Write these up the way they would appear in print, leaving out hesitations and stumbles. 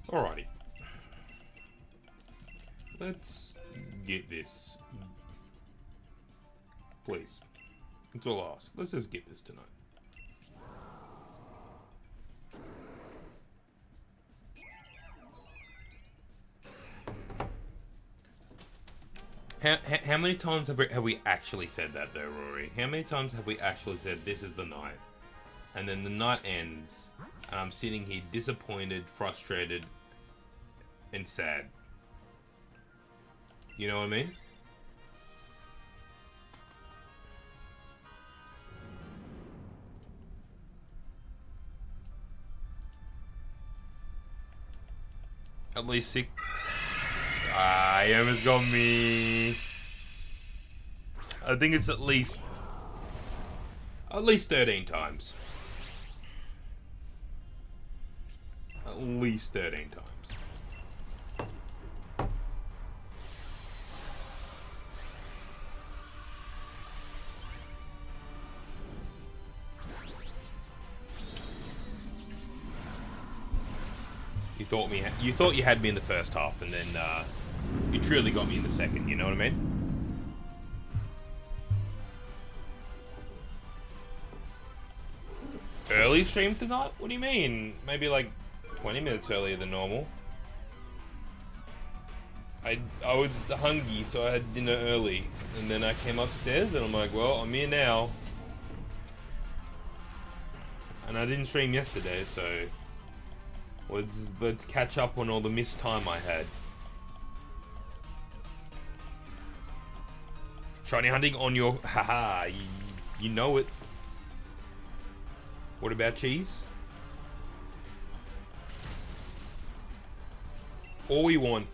Alrighty. Let's get this. Please. That's all I ask. Let's just get this tonight. How many times have we actually said that though, Rory? How many times have we actually said this is the night? And then the night ends, and I'm sitting here disappointed, frustrated, and sad. You know what I mean? At least 6. Ah, he almost got me. I think it's at least 13 times. At least 13 times. You thought you had me in the first half, and then you truly got me in the second. You know what I mean? Early stream tonight? What do you mean? Maybe like 20 minutes earlier than normal. I was hungry, so I had dinner early, and then I came upstairs, and I'm like, well, I'm here now, and I didn't stream yesterday, so let's catch up on all the missed time I had. Shiny hunting on your haha, you know it. What about cheese? All we want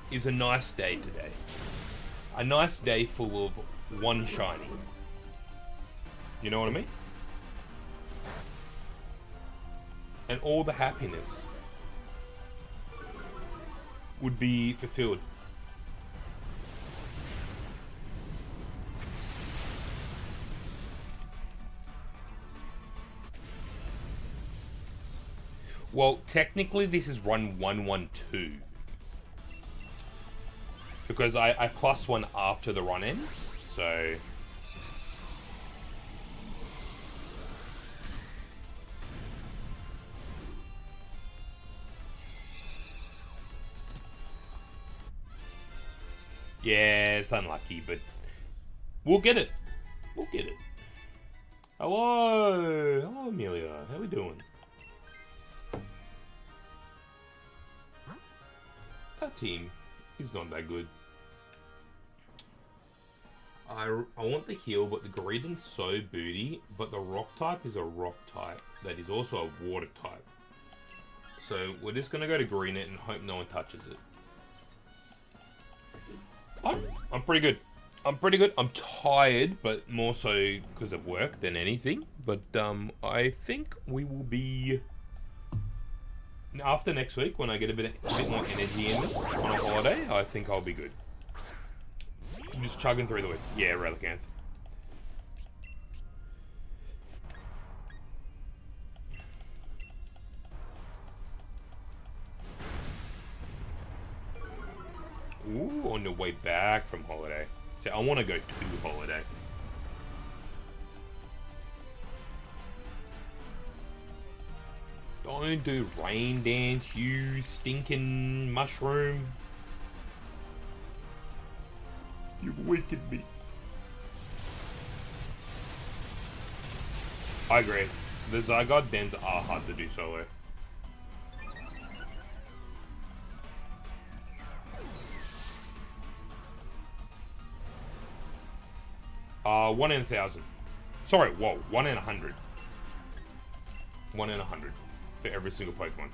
is a nice day today. A nice day full of one shiny. You know what I mean? And all the happiness would be fulfilled. Well, technically this is run 112. Because I plus one after the run ends, so... Yeah, it's unlucky, but we'll get it. We'll get it. Hello! Hello, Amelia. How we doing? Our team is not that good. I want the heal, but the Greedent's so booty, but the rock type is a rock type that is also a water type. So we're just going to go to Greenet and hope no one touches it. I'm pretty good. I'm pretty good. I'm tired, but more so because of work than anything. But I think we will be... After next week, when I get a bit more energy in it on a holiday, I think I'll be good. Just chugging through the week. Yeah, Relicanth. Ooh, on the way back from holiday. See, I want to go to holiday. Don't do rain dance, you stinking mushroom. You've wicked me. I agree. The Zygarde dens are hard to do solo. One in 1,000. Sorry, whoa, 1 in 100. 1 in 100 for every single Pokemon.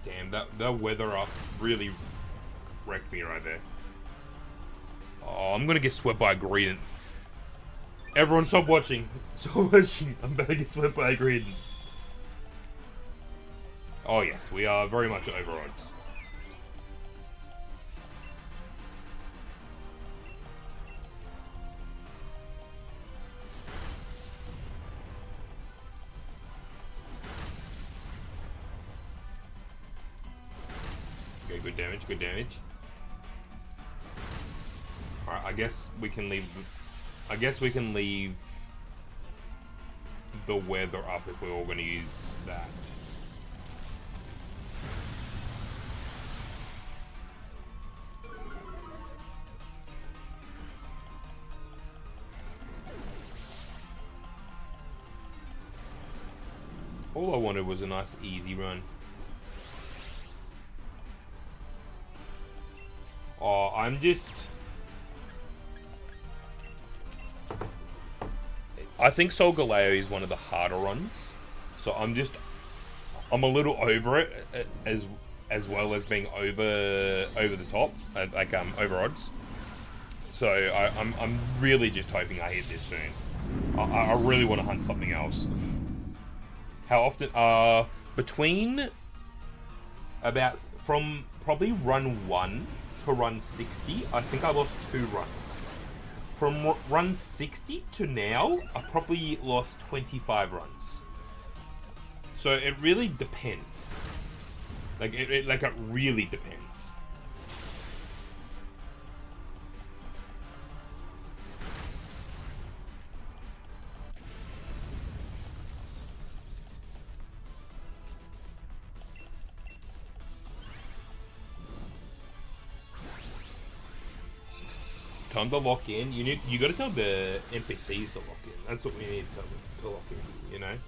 Damn, that weather up really wrecked me right there. Oh, I'm gonna get swept by a Greedent. Everyone stop watching. Stop watching. I'm about to get swept by a Greedent. Oh yes, we are very much over odds. Good damage, good damage. Alright, I guess we can leave the weather up if we're all gonna use that. All I wanted was a nice easy run. Oh, I think Solgaleo is one of the harder runs. So I'm a little over it as well as being over the top, like over odds. So I'm really just hoping I hit this soon. I really want to hunt something else. How often? Between from probably run 1 to run 60, I think I lost 2 runs. From run 60 to now, I probably lost 25 runs. So it really depends. Like it really depends. Time to lock in. You got to tell the NPCs to lock in. That's what we need to lock in. You know.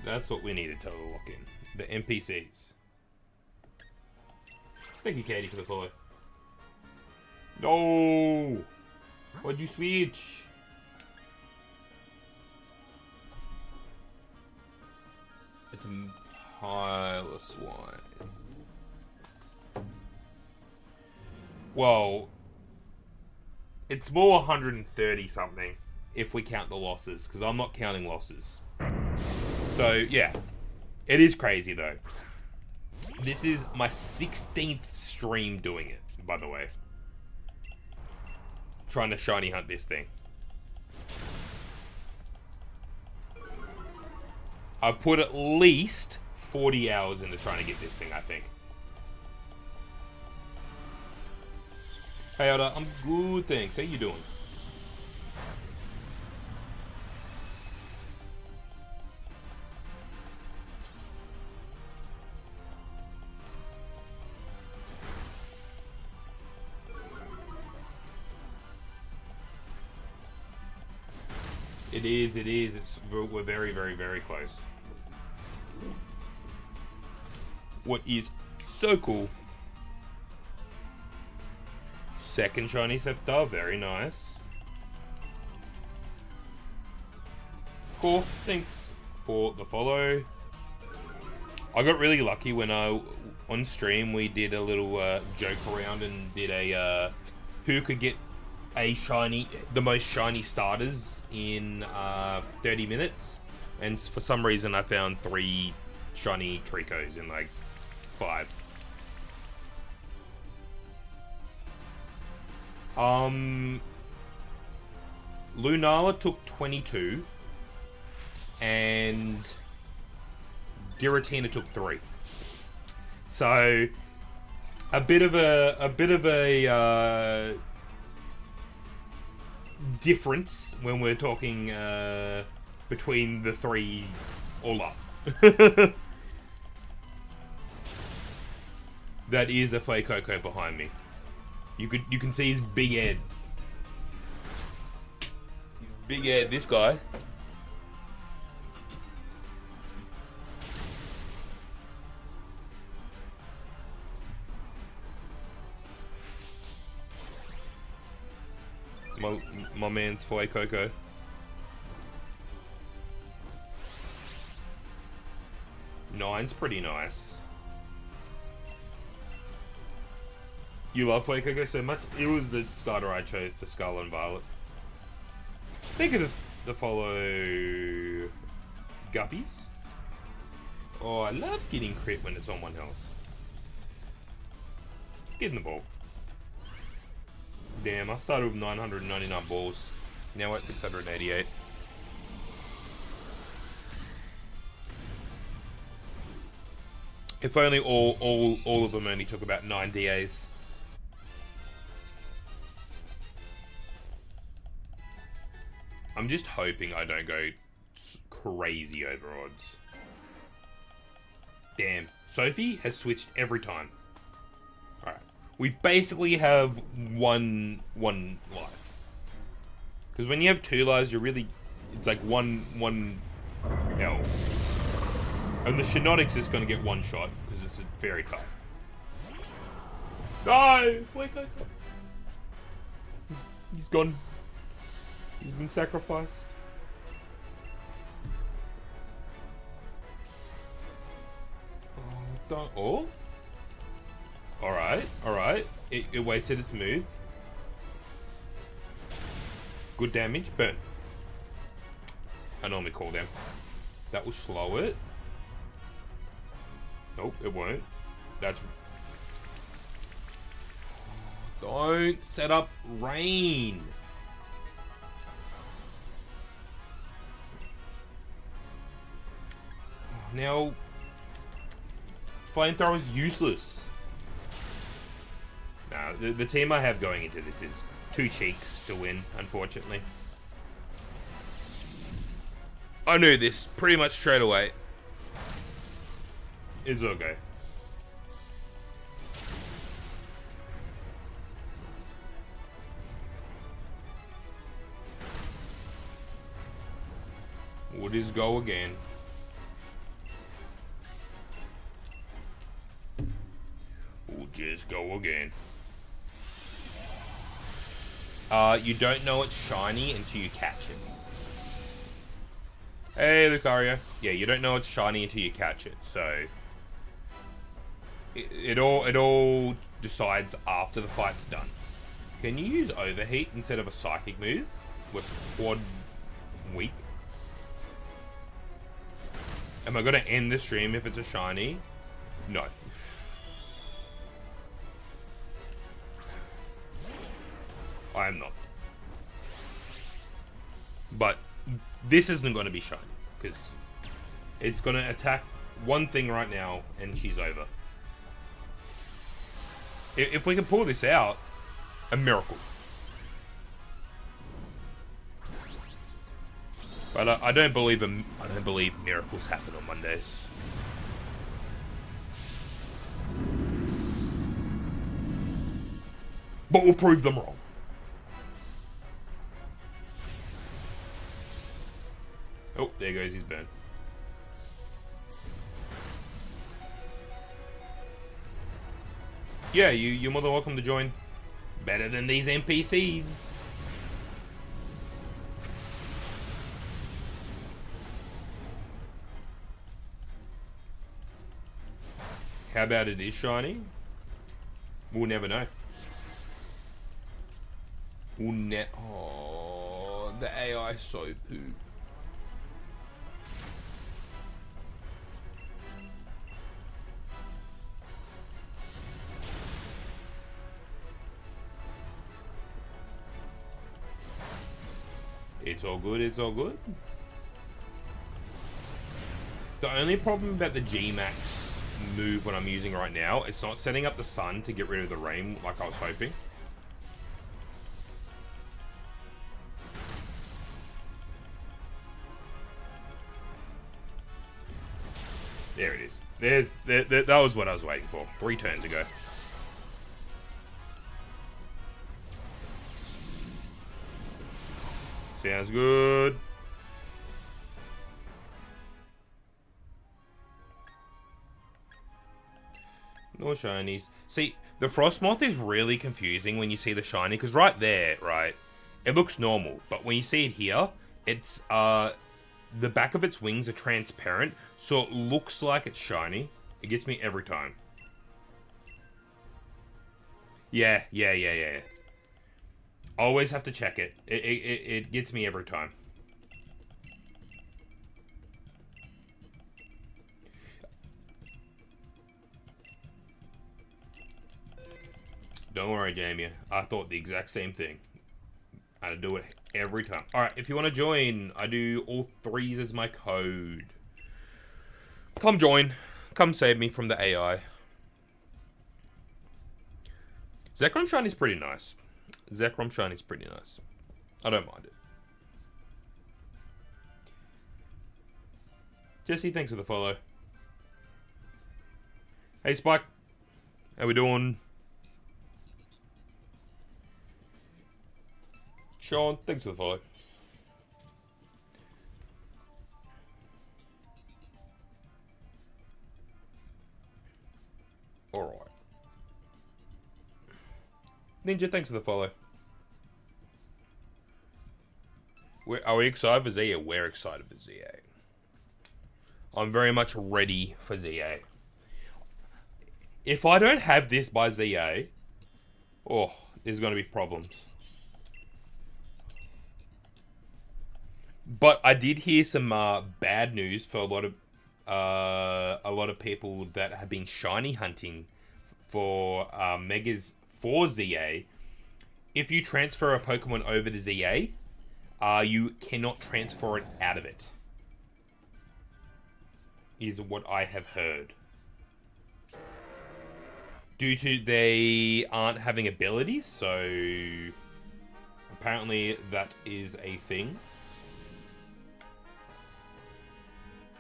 That's what we need to tell the lock in. The NPCs. Thank you, Katie, for the follow. No. Why'd you switch? It's a pile of swine. Well, it's more 130 something if we count the losses, because I'm not counting losses. So, yeah. It is crazy, though. This is my 16th stream doing it, by the way. Trying to shiny hunt this thing. I've put at least 40 hours into trying to get this thing, I think. Hey, Oda, I'm good, thanks. How you doing? It is. We're very, very, very close. What is so cool. Second shiny scepter, very nice. Cool, thanks for the follow. I got really lucky when on stream we did a little joke around and did a who could get the most shiny starters in 30 minutes, and for some reason I found 3 shiny Tricos in like 5. Lunala took 22 and Giratina took 3. So a bit of a difference when we're talking between the 3 all up. That is a Flay Coco behind me. You can see his big head. His big head, this guy. My man's Flay Coco. Nine's pretty nice. You love Flay Coco so much? It was the starter I chose for Scarlet and Violet. Think of the follow Guppies. Oh, I love getting crit when it's on 1 health. Get in the ball. Damn, I started with 999 balls. Now at 688. If only all of them only took about 9 DAs. I'm just hoping I don't go crazy over odds. Damn. Sophie has switched every time. Alright. We basically have one life. Because when you have 2 lives, you're really... It's like one health. And the Shenotix is going to get 1 shot, because it's very tough. No! Wait, go. He's gone. He's been sacrificed. Oh. Alright. It wasted its move. Good damage. Burn. I normally call them. That will slow it. Nope, it won't. That's... Don't set up rain. Now... Flamethrower is useless. Nah, the team I have going into this is 2 cheeks to win, unfortunately. I knew this pretty much straight away. It's okay. We'll just go again. We'll just go again. You don't know it's shiny until you catch it. Hey, Lucario. Yeah, you don't know it's shiny until you catch it, so... It all decides after the fight's done. Can you use Overheat instead of a Psychic move? With Quad weak? Am I gonna end the stream if it's a shiny? No. I am not. But this isn't going to be shiny, because it's going to attack one thing right now, and she's over. If we can pull this out, a miracle. But I don't believe miracles happen on Mondays. But we'll prove them wrong. Oh, there goes his burn. Yeah, you're more than welcome to join. Better than these NPCs. How about it is shiny? We'll never know. Oh, the AI is so poop. It's all good, it's all good. The only problem about the G-Max move what I'm using right now, it's not setting up the sun to get rid of the rain like I was hoping. There it is. That was what I was waiting for. 3 turns ago. Sounds good. No shinies. See, the Frostmoth is really confusing when you see the shiny, because right there, right, it looks normal. But when you see it here, it's, the back of its wings are transparent, so it looks like it's shiny. It gets me every time. Yeah. Always have to check it. It gets me every time. Don't worry, Jamie. I thought the exact same thing. I do it every time. Alright, if you want to join, I do all 3s as my code. Come join. come save me from the AI. Zekrom Shiny's pretty nice. Zekrom Shiny's pretty nice. I don't mind it. Jesse, thanks for the follow. Hey, Spike. How we doing? Sean, thanks for the follow. Alright. Ninja, thanks for the follow. Are we excited for ZA? We're excited for ZA. I'm very much ready for ZA. If I don't have this by ZA, oh, there's going to be problems. But I did hear some bad news for a lot of people that have been shiny hunting for Megas for ZA. If you transfer a Pokemon over to ZA, you cannot transfer it out of it. Is what I have heard. Due to they aren't having abilities, so apparently that is a thing.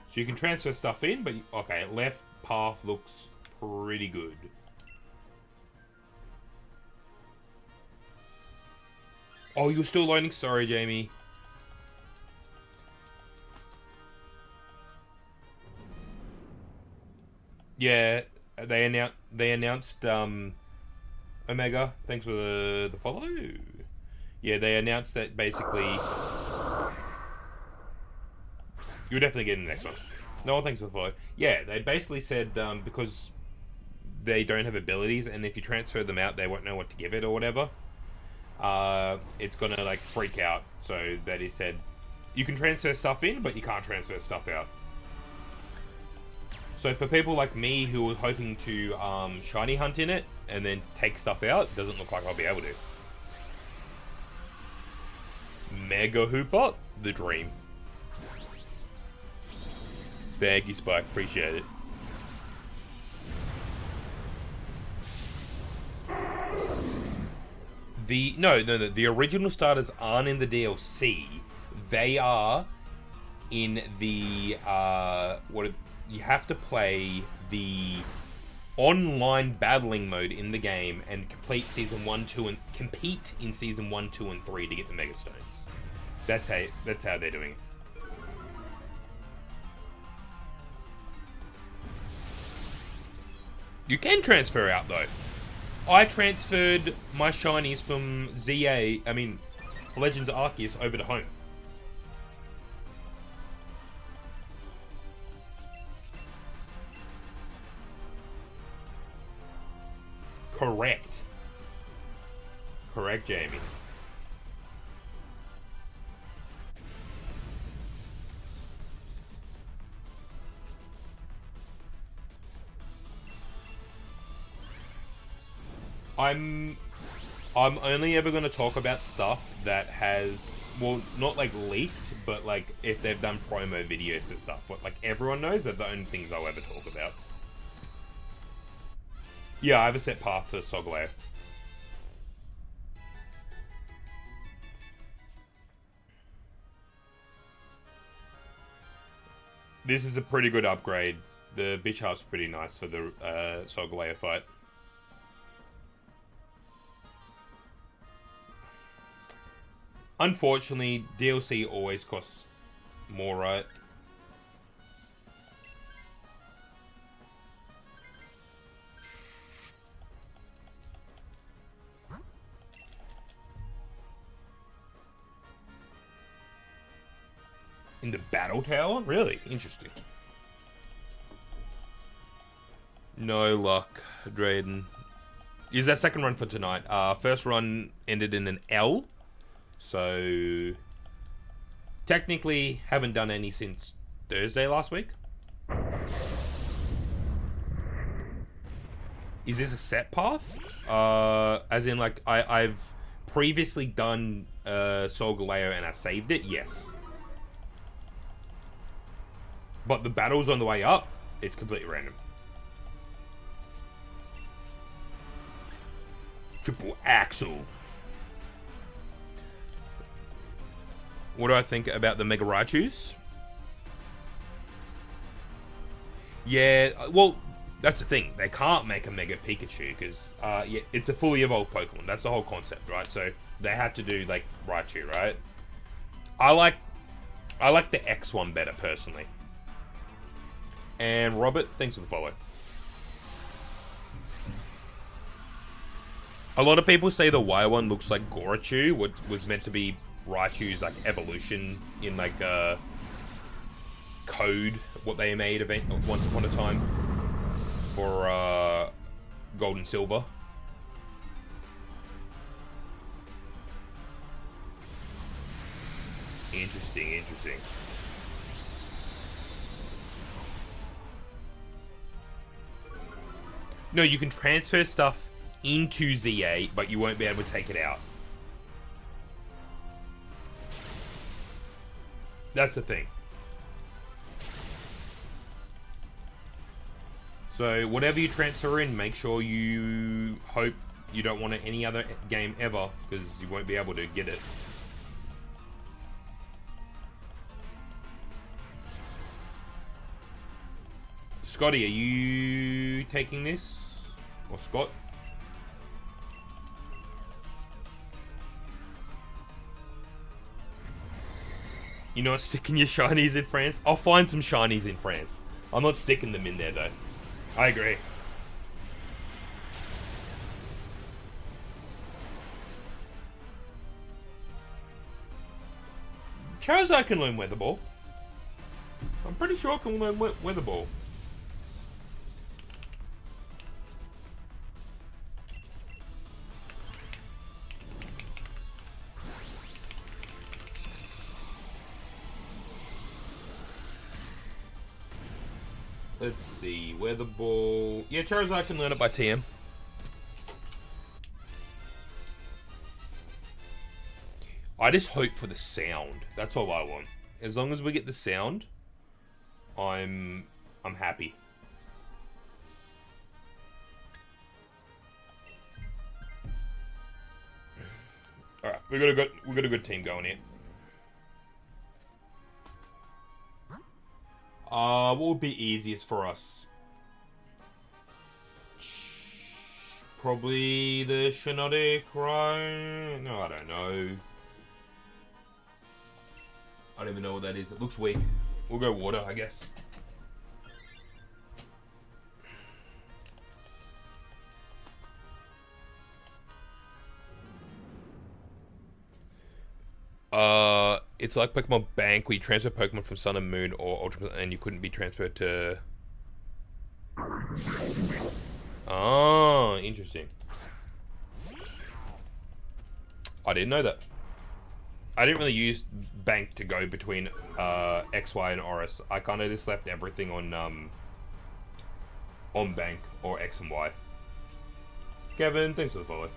So you can transfer stuff in, but okay, left path looks pretty good. Oh, you're still loading? Sorry, Jamie. Yeah, they announced Omega. Thanks for the follow. Yeah, they announced that basically you're definitely getting the next one. No, thanks for the follow. Yeah, they basically said because they don't have abilities, and if you transfer them out, they won't know what to give it or whatever. It's gonna like freak out. So that he said you can transfer stuff in, but you can't transfer stuff out. So for people like me who are hoping to shiny hunt in it and then take stuff out, doesn't look like I'll be able to. Mega Hooper, the dream. Thank you, Spike. Appreciate it. No, the original starters aren't in the DLC. They are in the you have to play the online battling mode in the game and complete season 1, 2, and compete in season 1, 2, and 3 to get the Mega Stones. That's how they're doing it. You can transfer out though. I transferred my shinies from Legends Arceus over to home. Correct. Correct, Jamie. I'm only ever going to talk about stuff that has, well, not like leaked, but like if they've done promo videos for stuff. But like everyone knows that the only things I'll ever talk about. Yeah, I have a set path for Solgaleo. This is a pretty good upgrade. The Bisharp's pretty nice for the Solgaleo fight. Unfortunately, DLC always costs more, right? In the battle tower? Really? Interesting. No luck, Drayden. Is that second run for tonight? First run ended in an L. So, technically, haven't done any since Thursday last week. Is this a set path? As in, like, I've previously done Solgaleo and I saved it? Yes. But the battle's on the way up. It's completely random. Triple Axel. What do I think about the Mega Raichus? Yeah, well, that's the thing. They can't make a Mega Pikachu because yeah, it's a fully evolved Pokemon. That's the whole concept, right? So they had to do like Raichu, right? I like the X one better personally. And Robert, thanks for the follow. A lot of people say the Y one looks like Gorachu, what was meant to be Raichu's like evolution in like code, what they made once upon a time for Gold and Silver. Interesting. No, you can transfer stuff into ZA, but you won't be able to take it out. That's the thing. So whatever you transfer in, make sure you hope you don't want it any other game ever, because you won't be able to get it. Scotty, are you taking this? Or Scott? You're not sticking your shinies in France? I'll find some shinies in France. I'm not sticking them in there though. I agree. Charizard can learn Weather Ball. I'm pretty sure I can learn Weather Ball. Let's see, Weather Ball. Yeah, Charizard can learn it by TM. I just hope for the sound. That's all I want. As long as we get the sound, I'm happy. All right, we got a good team going here. What would be easiest for us? Probably the Shiinotic, right? No, I don't know. I don't even know what that is. It looks weak. We'll go water, I guess. It's like Pokemon Bank, where you transfer Pokemon from Sun and Moon or Ultra, and you couldn't be transferred to... Oh, interesting. I didn't know that. I didn't really use Bank to go between X, Y, and Oris. I kind of just left everything on Bank or X and Y. Kevin, thanks for the follow.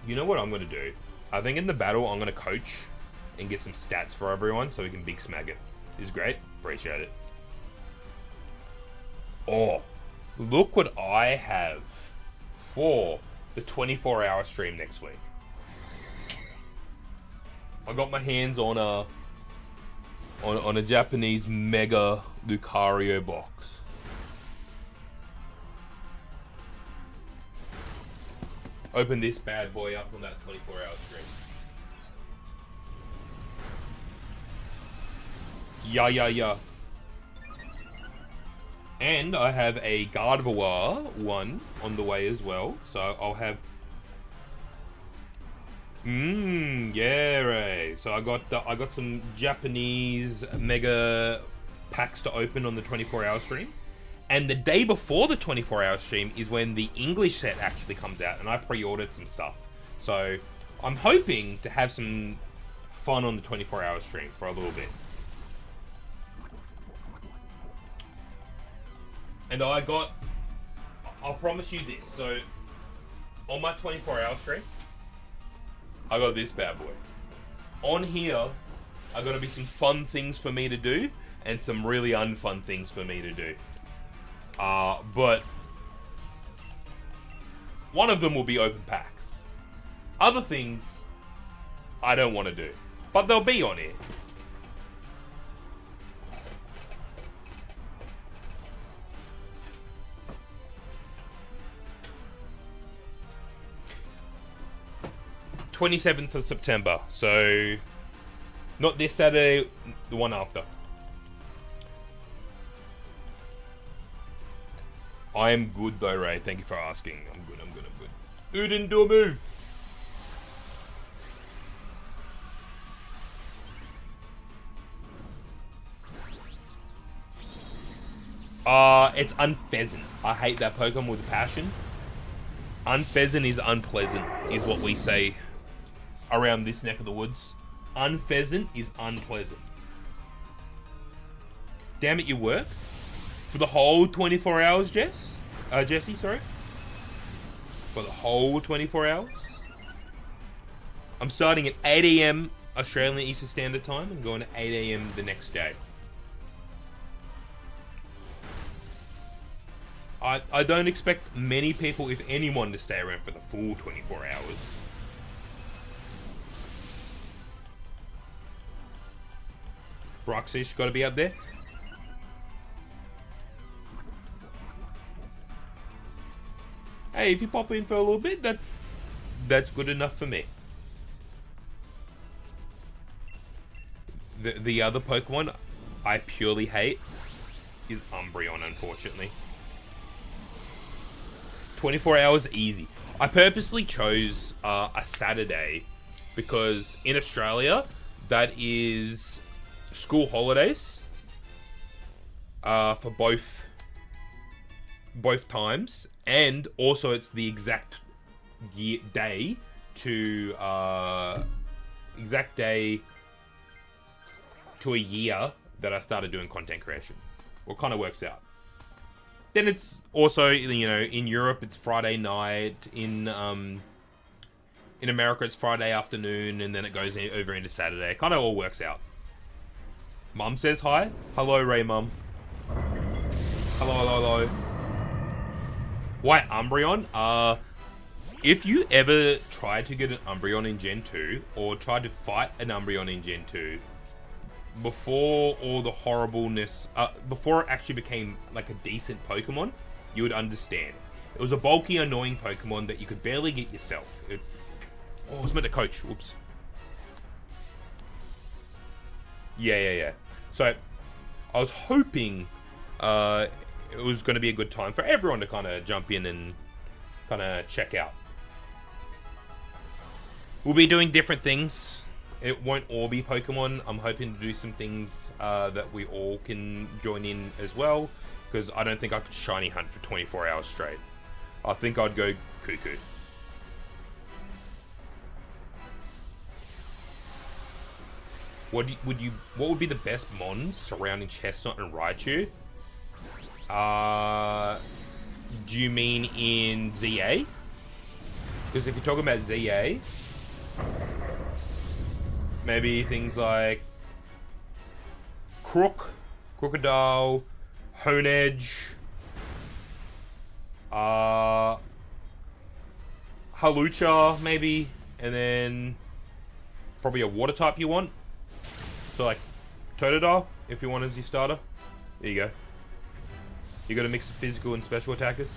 You know what I'm going to do? I think in the battle, I'm going to coach and get some stats for everyone so we can big smack it. Is great. Appreciate it. Oh, look what I have for the 24-hour stream next week. I got my hands on a Japanese Mega Lucario box. Open this bad boy up on that 24-hour stream. Yeah. And I have a Gardevoir one on the way as well. So I'll have... yeah, right. So I got some Japanese Mega packs to open on the 24-hour stream. And the day before the 24-hour stream is when the English set actually comes out, and I pre-ordered some stuff. So I'm hoping to have some fun on the 24-hour stream for a little bit. And I'll promise you this. So on my 24-hour stream, I got this bad boy. on here are going to be some fun things for me to do and some really unfun things for me to do. But one of them will be open packs. Other things I don't want to do, but they'll be on here. (27th of September), so not this Saturday, the one after. I am good though, Ray. Thank you for asking. I'm good. Who didn't do a move? It's Unpheasant. I hate that Pokemon with a passion. Unpheasant is unpleasant, is what we say around this neck of the woods. Unpheasant is unpleasant. Damn it, you work? For the whole 24 hours, Jesse, sorry? For the whole 24 hours? I'm starting at 8 AM Australian Eastern Standard Time and going to 8 AM the next day. I don't expect many people, if anyone, to stay around for the full 24 hours. Broxish got to be up there. Hey, if you pop in for a little bit, that's good enough for me. The other Pokemon I purely hate is Umbreon, unfortunately. 24 hours easy. I purposely chose a Saturday because in Australia that is school holidays for both times, and also it's the exact day to a year that I started doing content creation. Well, kind of works out. Then it's also, you know, in Europe it's Friday night, in America it's Friday afternoon, and then it goes over into Saturday. It kind of all works out. Mum says hi. Hello, Ray Mum. Hello. Why Umbreon? If you ever tried to get an Umbreon in Gen 2, or tried to fight an Umbreon in Gen 2, before all the horribleness, before it actually became like a decent Pokemon, you would understand. It was a bulky, annoying Pokemon that you could barely get yourself. I was meant to coach. Whoops. Yeah. So, I was hoping it was going to be a good time for everyone to kind of jump in and kind of check out. We'll be doing different things. It won't all be Pokemon. I'm hoping to do some things that we all can join in as well, because I don't think I could shiny hunt for 24 hours straight. I think I'd go cuckoo. What would be the best mons surrounding Chestnut and Raichu? Do you mean in ZA? Because if you're talking about ZA, maybe things like Crocodile, Honedge, Halucha, maybe, and then probably a water type you want. So like Totodile, if you want as your starter. There you go. You got a mix of physical and special attackers.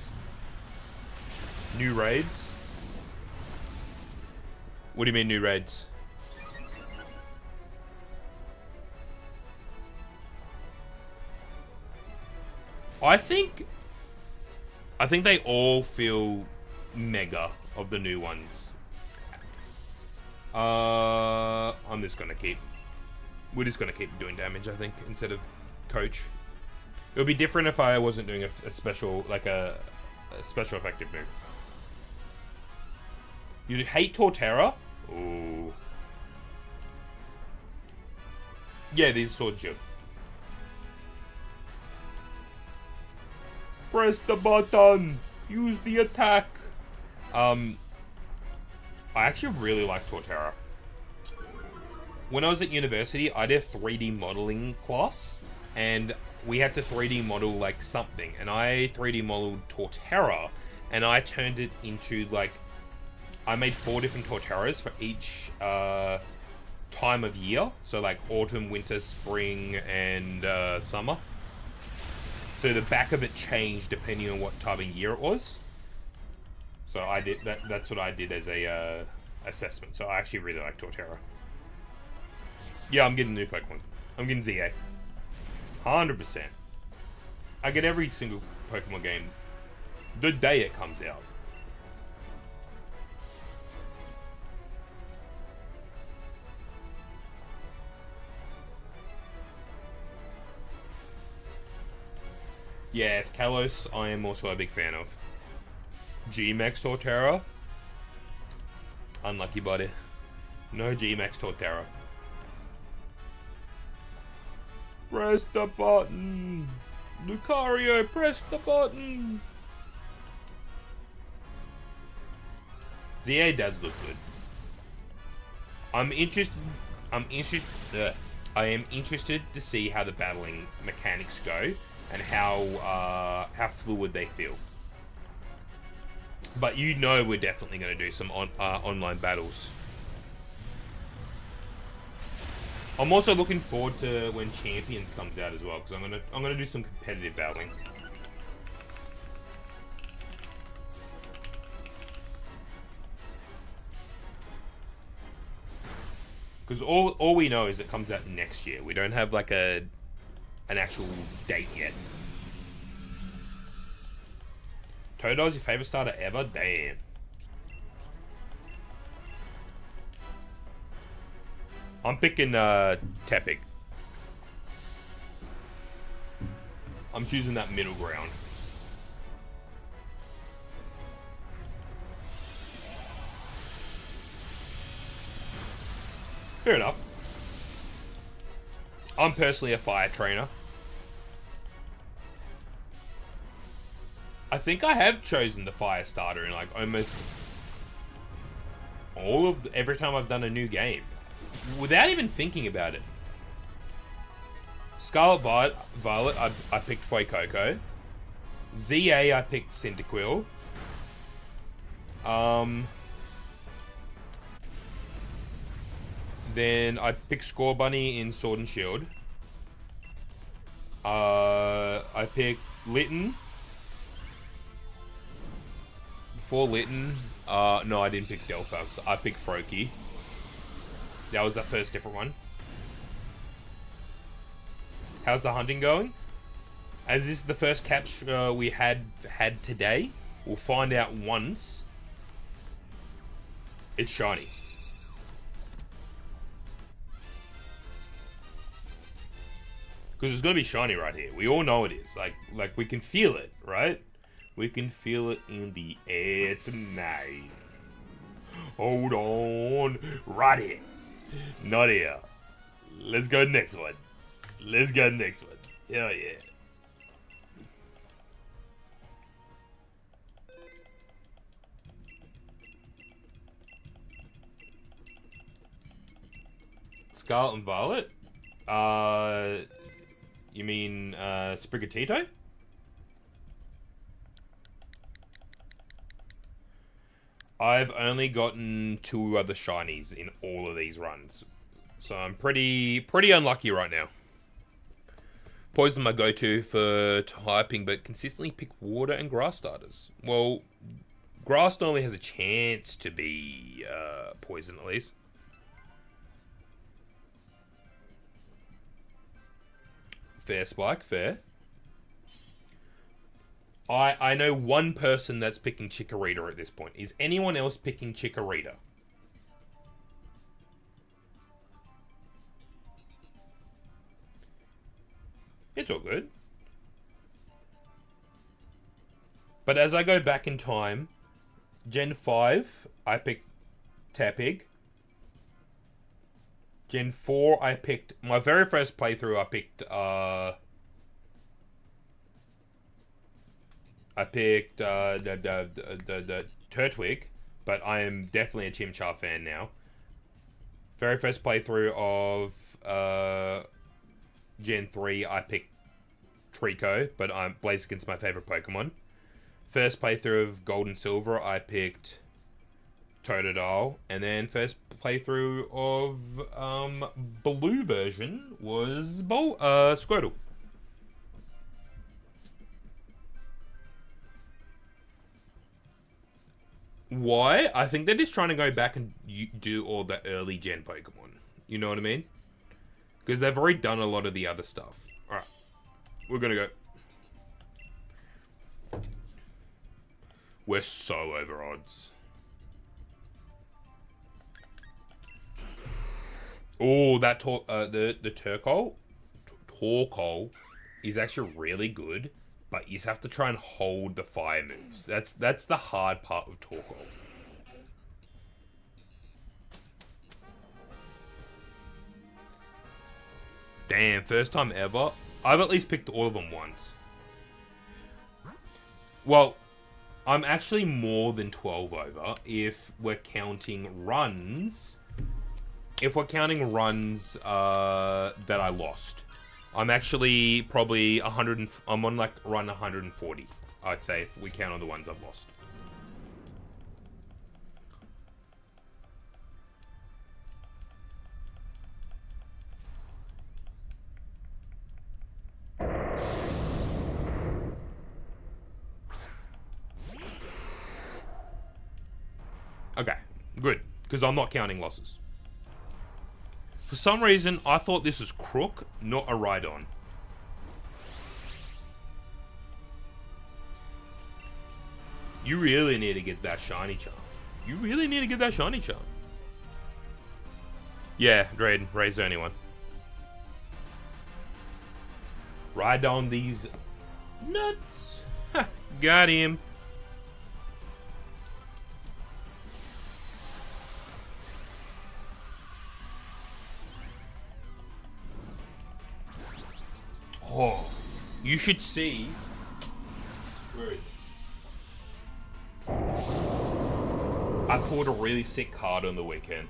New raids. What do you mean new raids? I think they all feel mega of the new ones. We're just gonna keep doing damage, I think, instead of coach. It would be different if I wasn't doing a special, like a special effective move. You hate Torterra? Ooh. Yeah, these swords jump. Press the button! Use the attack! I actually really like Torterra. when I was at university, I did a 3D modeling class, and we had to 3D model like something, and I 3D modeled Torterra, and I turned it into like, I made 4 different Torterras for each time of year, so like autumn, winter, spring, and summer. So the back of it changed depending on what time of year it was. So I did that. That's what I did as a assessment. So I actually really like Torterra. Yeah, I'm getting new Pokemon. I'm getting ZA. 100%. I get every single Pokemon game the day it comes out. Yes, Kalos, I am also a big fan of. G-Max Torterra. Unlucky, buddy. No G-Max Torterra. Press the button! Lucario, press the button! ZA does look good. I am interested to see how the battling mechanics go and how fluid they feel. But you know we're definitely going to do some online battles. I'm also looking forward to when Champions comes out as well, because I'm gonna do some competitive battling. Because all we know is it comes out next year. We don't have like an actual date yet. Totodile is your favorite starter ever? Damn. I'm picking Tepig. I'm choosing that middle ground. Fair enough. I'm personally a fire trainer. I think I have chosen the fire starter in like almost every time I've done a new game. Without even thinking about it. Scarlet Violet, I picked Fuecoco. ZA, I picked Cyndaquil. Then I picked Scorbunny in Sword and Shield. I picked Litten. Before Litten, no, I didn't pick Delphox. I picked Froakie. That was the first different one. How's the hunting going? As this is the first capture we had today, we'll find out once it's shiny. Because it's gonna be shiny right here. We all know it is. Like we can feel it, right? We can feel it in the air tonight. Hold on, right here. Not here. Let's go next one. Let's go next one. Hell yeah. Scarlet and Violet? You mean, Sprigatito? I've only gotten 2 other shinies in all of these runs. So I'm pretty unlucky right now. Poison my go-to for typing, but consistently pick water and grass starters. Well, grass normally has a chance to be poison at least. Fair, Spike, fair. I know one person that's picking Chikorita at this point. Is anyone else picking Chikorita? It's all good. But as I go back in time, Gen 5, I picked Tepig. Gen 4, I picked... My very first playthrough, I picked the Turtwig, but I am definitely a Chimchar fan now. Very first playthrough of Gen 3, I picked Trico, but Blaziken's my favorite Pokemon. First playthrough of Gold and Silver, I picked Totodile. And then first playthrough of Blue version was Squirtle. Why? I think they're just trying to go back and do all the early gen Pokemon. You know what I mean? Because they've already done a lot of the other stuff. Alright. We're gonna go. We're so over odds. Oh, that the Torkoal is actually really good, but you just have to try and hold the fire moves. That's the hard part of Torkoal. Damn, first time ever. I've at least picked all of them once. Well, I'm actually more than 12 over if we're counting runs. If we're counting runs that I lost. I'm actually probably 100. I'm on like run 140. I'd say if we count on the ones I've lost. Okay, good, because I'm not counting losses. For some reason, I thought this was Crook, not a Rhydon. You really need to get that shiny charm. You really need to get that shiny charm. Yeah, Drayden, Ray's the only one. Rhydon these nuts. Ha, got him. Oh, you should see. Where is it? I pulled a really sick card on the weekend.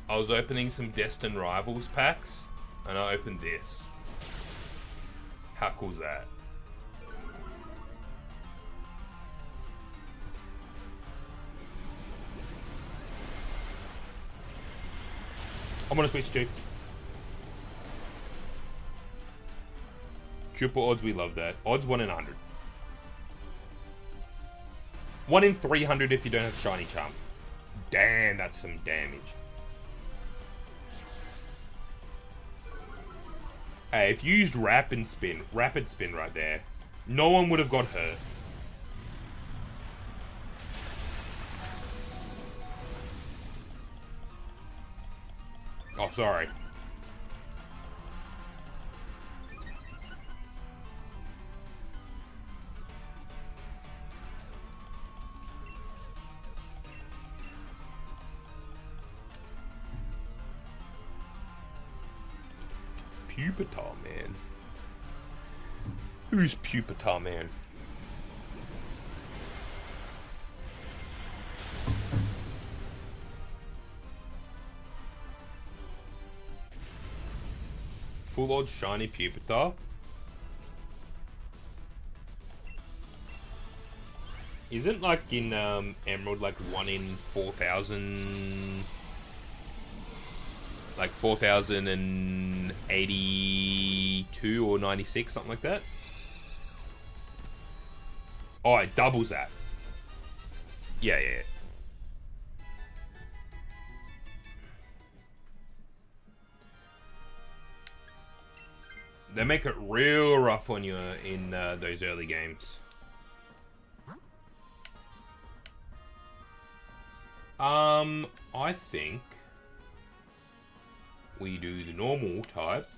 I was opening some Destined Rivals packs, and I opened this. How cool's that? I'm gonna switch to triple odds. We love that. Odds 1 in 100. 1 in 300 if you don't have shiny charm. Damn, that's some damage. Hey, if you used rapid spin right there, no one would have got hurt. Oh, sorry. Pupitar Man. Who's Pupitar Man? Full odds shiny Pupitar. Isn't like in Emerald like 1 in 4,000? Like 4,082 or 96, something like that. Oh, it doubles that. Yeah. They make it real rough on you in those early games. I think we do the normal type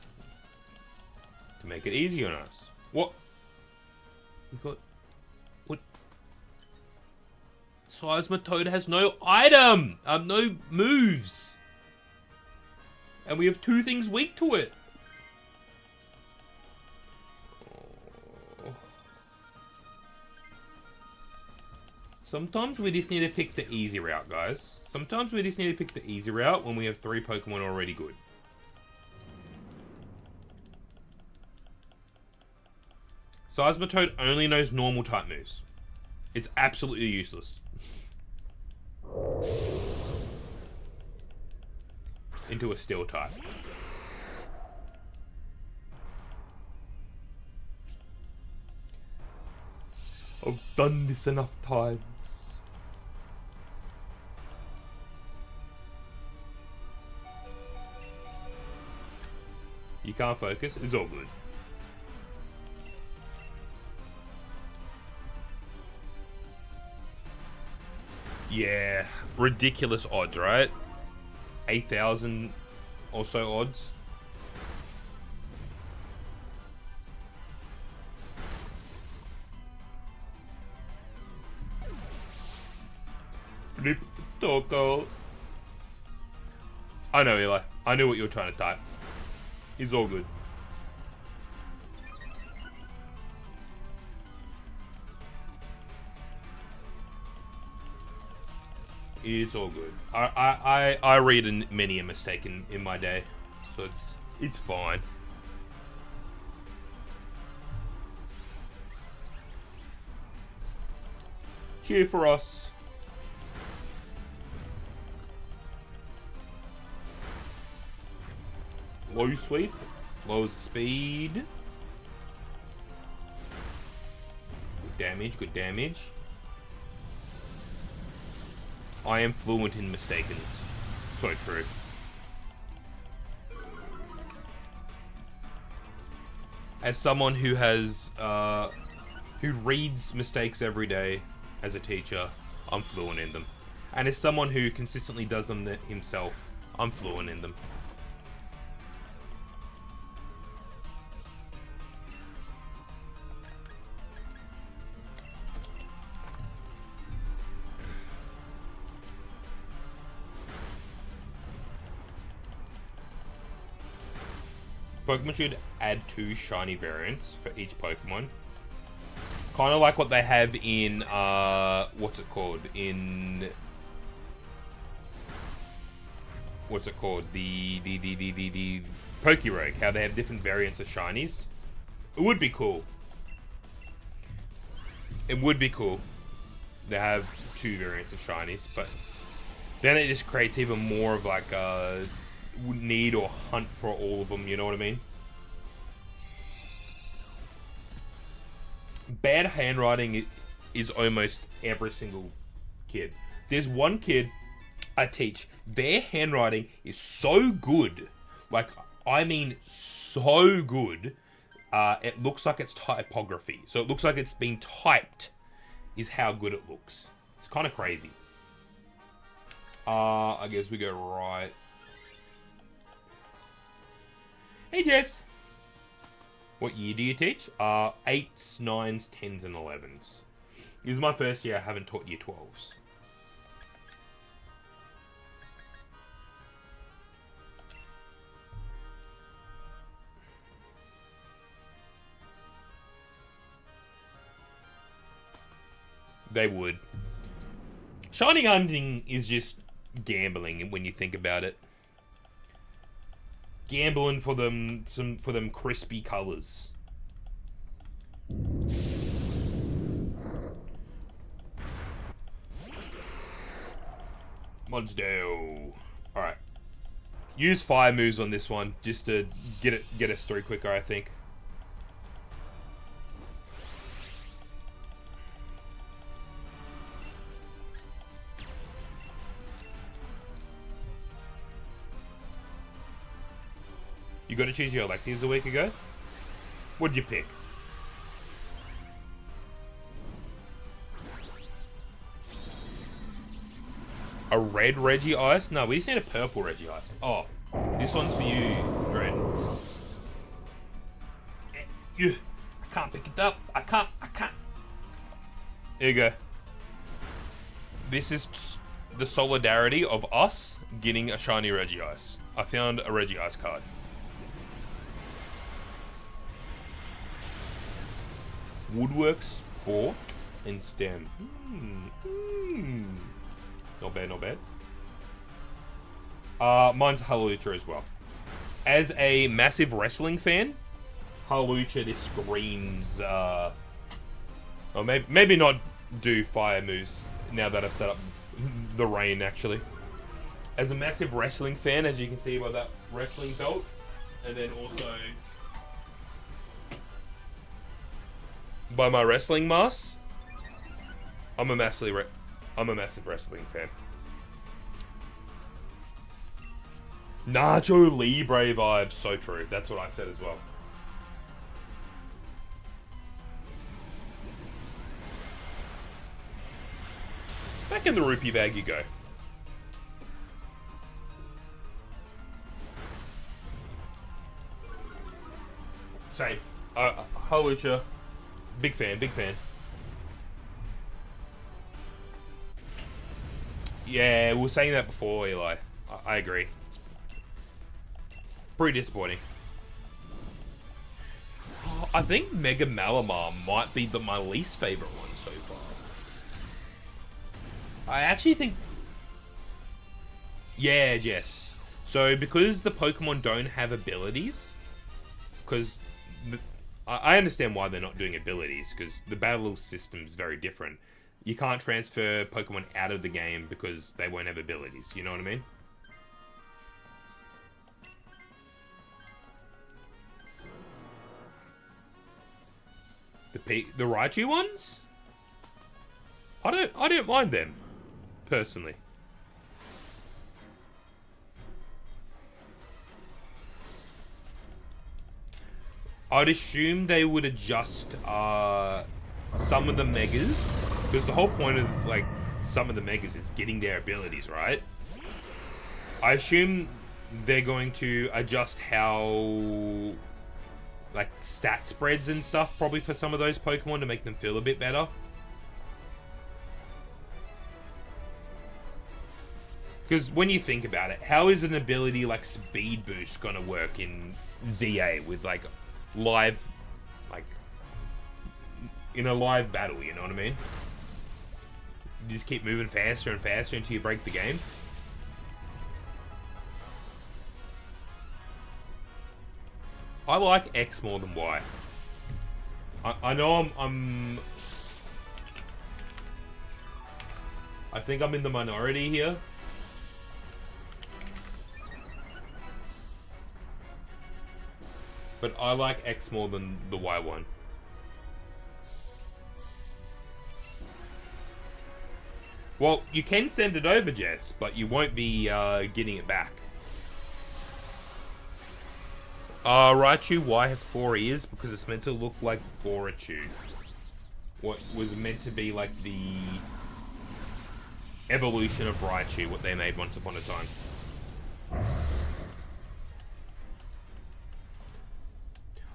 to make it easy on us. What? We got... What? Seismitoad has no item! No moves! And we have 2 things weak to it. Oh. Sometimes we just need to pick the easy route, guys. Sometimes we just need to pick the easy route when we have 3 Pokemon already good. Seismitoad only knows normal type moves. It's absolutely useless. Into a steel type. I've done this enough times. You can't focus, it's all good. Yeah, ridiculous odds, right? 8,000 or so odds. Rip Toko. I know, Eli. I knew what you were trying to type. It's all good. It's all good. I read many a mistake in my day, so it's fine. Cheer for us. Low sweep, lowers the speed. Good damage, good damage. I am fluent in mistakens. So true. As someone who has, who reads mistakes every day as a teacher, I'm fluent in them. And as someone who consistently does them himself, I'm fluent in them. Pokemon should add 2 shiny variants for each Pokemon. Kind of like what they have in, what's it called? What's it called? The Pokerogue. How they have different variants of shinies. It would be cool. It would be cool to have 2 variants of shinies, but then it just creates even more of like a need or hunt for all of them, you know what I mean? Bad handwriting is almost every single kid. There's one kid I teach, their handwriting is so good, like, I mean so good, it looks like it's typography. So it looks like it's been typed, is how good it looks. It's kind of crazy. I guess we go right. Hey Jess, what year do you teach? 8s, 9s, 10s, and 11s. This is my first year. I haven't taught year 12s. They would. Shiny hunting is just gambling when you think about it. Gambling for them crispy colors. Monsdale. Alright. Use fire moves on this one just to get us through quicker, I think. You got to choose your electives a week ago? What did you pick? A red Regice? No, we just need a purple Regice. Oh, this one's for you, Dread. I can't pick it up. I can't. Here you go. This is the solidarity of us getting a shiny Regice. I found a Regice card. Woodwork Sport. in STEM. Not bad, not bad. Mine's Hallelujah as well. As a massive wrestling fan, Hallelujah just screams, or maybe not do fire moves now that I've set up the rain, actually. As a massive wrestling fan, as you can see by that wrestling belt, and then also by my wrestling mask, I'm a massive wrestling fan. Nacho Libre vibes, so true. That's what I said as well. Back in the rupee bag you go. Same. Halucha. Big fan, big fan. Yeah, we were saying that before, Eli. I agree. It's pretty disappointing. I think Mega Malamar might be my least favorite one so far. I actually think... Yeah, yes. So, because the Pokemon don't have abilities, because... I understand why they're not doing abilities, because the battle system's very different. You can't transfer Pokemon out of the game because they won't have abilities, you know what I mean? The Raichu ones? I don't mind them, personally. I'd assume they would adjust some of the Megas, because the whole point of like some of the Megas is getting their abilities, right? I assume they're going to adjust how like stat spreads and stuff probably for some of those Pokemon to make them feel a bit better. Because when you think about it, how is an ability like Speed Boost gonna work in ZA with like live, like in a live battle, you know what I mean? You just keep moving faster and faster until you break the game. I like X more than Y. I know I think I'm in the minority here. But I like X more than the Y one. Well, you can send it over, Jess, but you won't be getting it back. Raichu Y has 4 ears because it's meant to look like Borachu. What was meant to be like the evolution of Raichu, what they made once upon a time.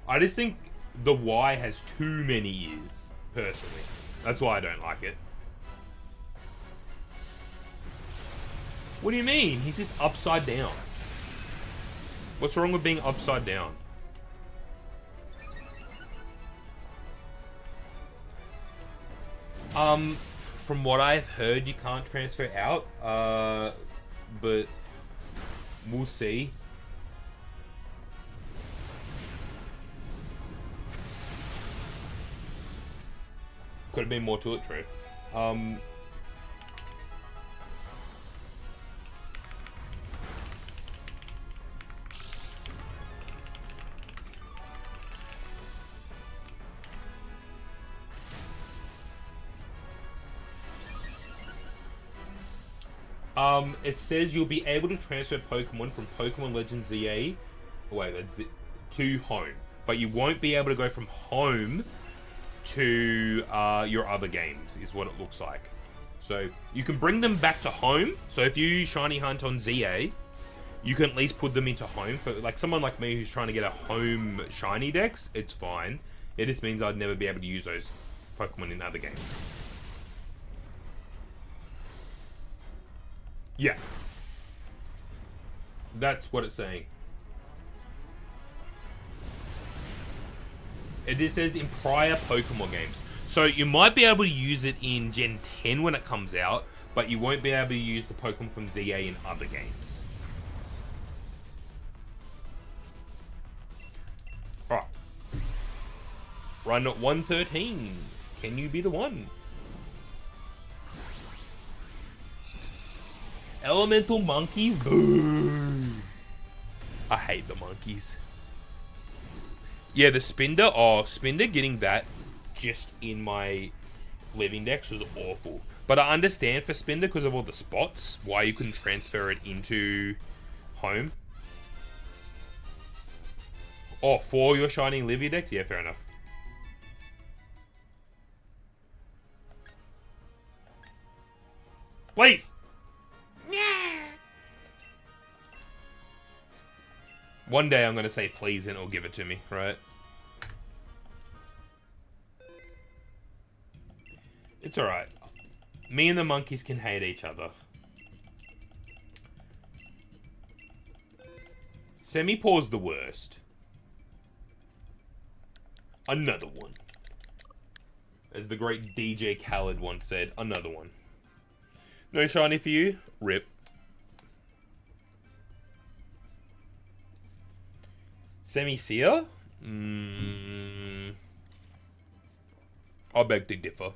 I just think the Y has too many ears, personally. That's why I don't like it. What do you mean? He's just upside down. What's wrong with being upside down? From what I've heard, you can't transfer out, but we'll see. Could have been more to it, true. It says you'll be able to transfer Pokemon from Pokemon Legends ZA, wait, that's it, to home, but you won't be able to go from home to your other games, is what it looks like. So you can bring them back to home. So if you shiny hunt on ZA, you can at least put them into home. For like someone like me who's trying to get a home shiny dex, it's fine. It just means I'd never be able to use those Pokemon in other games. Yeah. That's what it's saying. It just says in prior Pokemon games. So you might be able to use it in Gen 10 when it comes out, but you won't be able to use the Pokemon from ZA in other games. Alright. Run at 113. Can you be the one? Elemental monkeys? Boo! I hate the monkeys. Yeah, the Spinder. Oh, Spinder getting that just in my living decks was awful. But I understand for Spinder because of all the spots, why you couldn't transfer it into home. Oh, for your Shining Livia decks? Yeah, fair enough. Please! One day I'm going to say please and it'll give it to me, right? It's alright. Me and the monkeys can hate each other. Semi-Paw's the worst. Another one. As the great DJ Khaled once said, another one. No shiny for you? Rip. Semi-Seer? I beg to differ.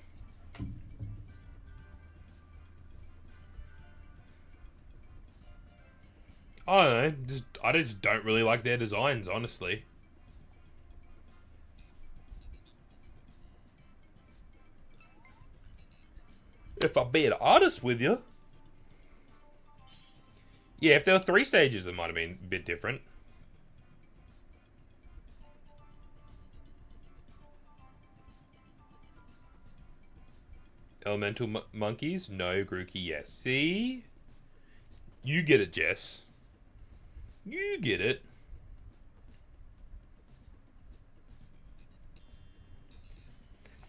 I don't know. I just don't really like their designs, honestly. If I be an artist with you. Yeah, if there were 3 stages, it might have been a bit different. Elemental monkeys? No. Grookey, yes. See? You get it, Jess. You get it.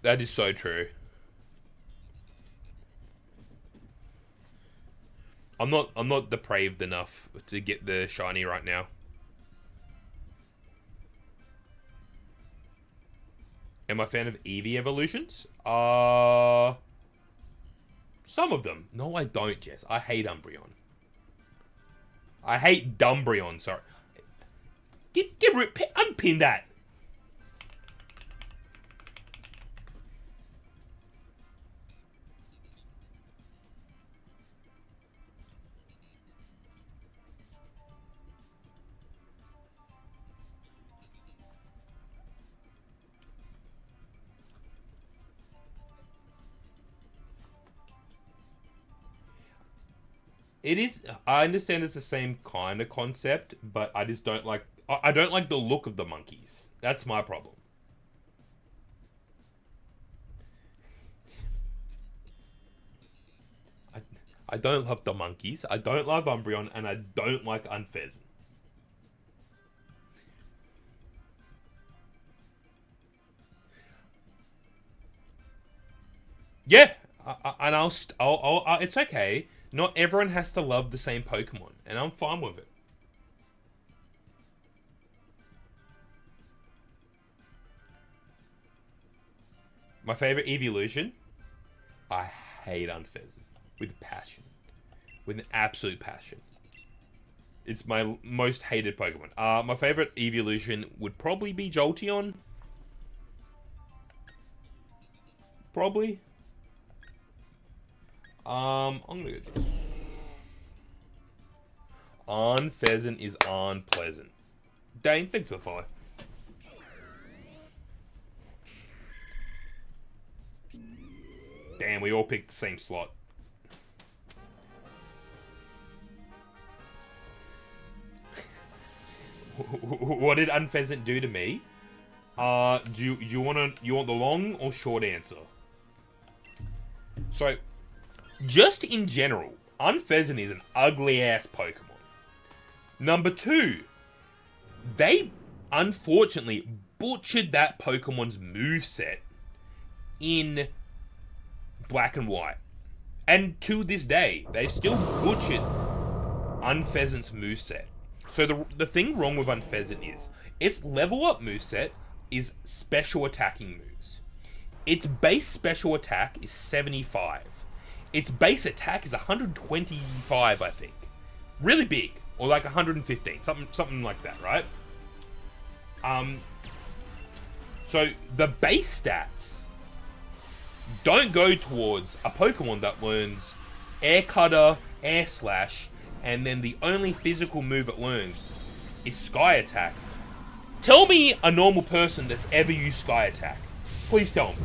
That is so true. I'm not depraved enough to get the shiny right now. Am I a fan of Eevee evolutions? Some of them. No, I don't, Jess. I hate Umbreon. I hate Dumbreon, sorry. Unpin that. It is. I understand it's the same kind of concept, but I just don't like. I don't like the look of the monkeys. That's my problem. I don't love the monkeys. I don't love Umbreon, and I don't like Unfezant. Yeah, and I'll. It's okay. Not everyone has to love the same Pokemon, and I'm fine with it. My favorite evolution? I hate Unfezant with passion. With an absolute passion. It's my most hated Pokemon. My favorite evolution would probably be Jolteon. Probably. I'm gonna go this. Unfezant is unpleasant. Dane, thanks for the follow. Damn, we all picked the same slot. What did Unfezant do to me? Do you want the long or short answer? So, just in general, Unfezant is an ugly-ass Pokemon. Number 2, they unfortunately butchered that Pokemon's moveset in Black and White. And to this day, they still butchered Unfezant's moveset. So the thing wrong with Unfezant is, its level up moveset is special attacking moves. Its base special attack is 75. Its base attack is 125, I think. Really big. Or like 115. Something like that, right? So the base stats don't go towards a Pokemon that learns Air Cutter, Air Slash, and then the only physical move it learns is Sky Attack. Tell me a normal person that's ever used Sky Attack. Please tell me.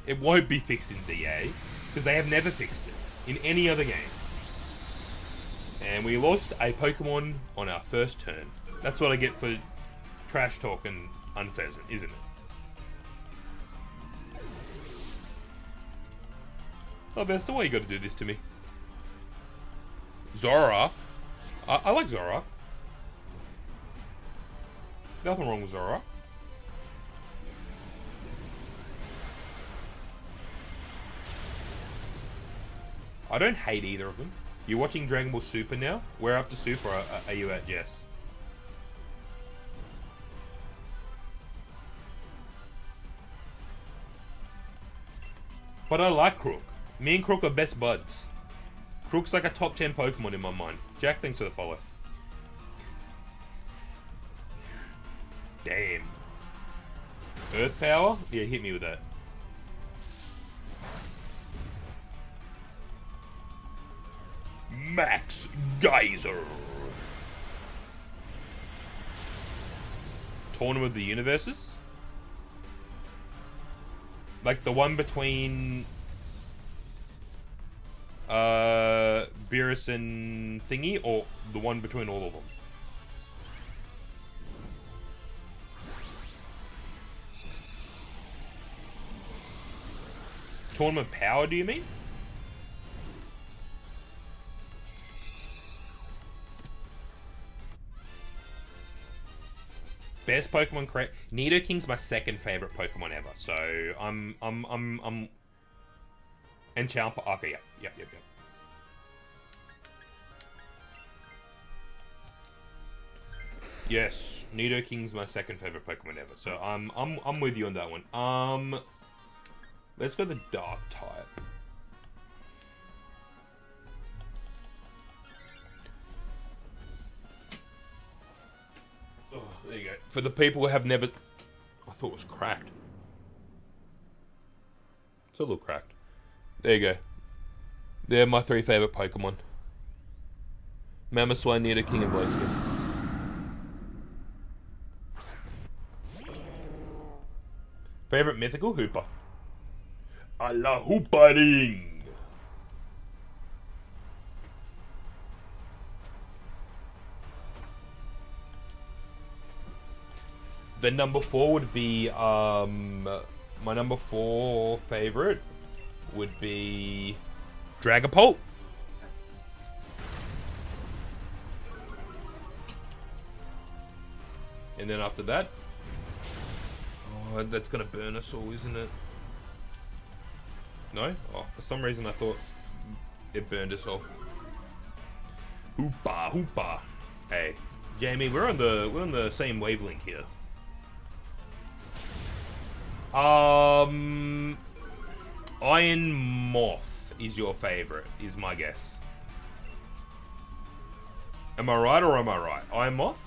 It won't be fixed in ZA, because they have never fixed it in any other games. And we lost a Pokemon on our first turn. That's what I get for trash talk and unpheasant, isn't it? Oh, Besta, why you gotta do this to me? Zora. I like Zora. Nothing wrong with Zora. I don't hate either of them. You're watching Dragon Ball Super now? We're up to Super, or are you at Jess? But I like Crook. Me and Crook are best buds. Crook's like a top 10 Pokemon in my mind. Jack, thanks for the follow. Damn. Earth Power? Yeah, hit me with that. Max Geyser. Tournament of the Universes? Like the one between Beerus and Thingy, or the one between all of them? Tournament Power, do you mean? Best Pokemon correct. Nidoking's my second favorite Pokemon ever. So I'm and Champa. Okay, yep. Yes, Nidoking's my second favorite Pokemon ever. So I'm with you on that one. Let's go the Dark type. Oh, there you go. For the people who have never... I thought it was cracked. It's a little cracked. There you go. They're my three favourite Pokemon. Mamoswine, Nidoking, and Blaziken. Favourite mythical? Hooper. I love hoopering! The number 4 would be, my number 4 favorite would be Dragapult. And then after that, oh, that's gonna burn us all, isn't it? No? Oh, for some reason I thought it burned us all. Hoopa. Hey, Jamie, we're on the same wavelength here. Iron Moth is your favorite, is my guess. Am I right or am I right? Iron Moth?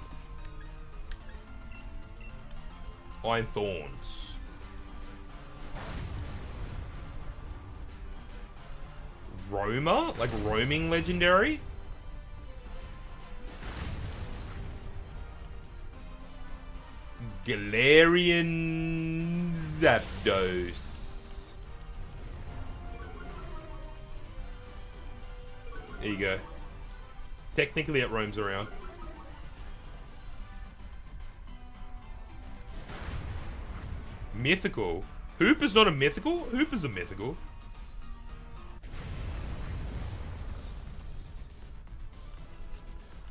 Iron Thorns. Roma? Like roaming legendary? Galarian Zapdos. There you go. Technically it roams around. Mythical? Hooper's not a mythical? Hooper's a mythical.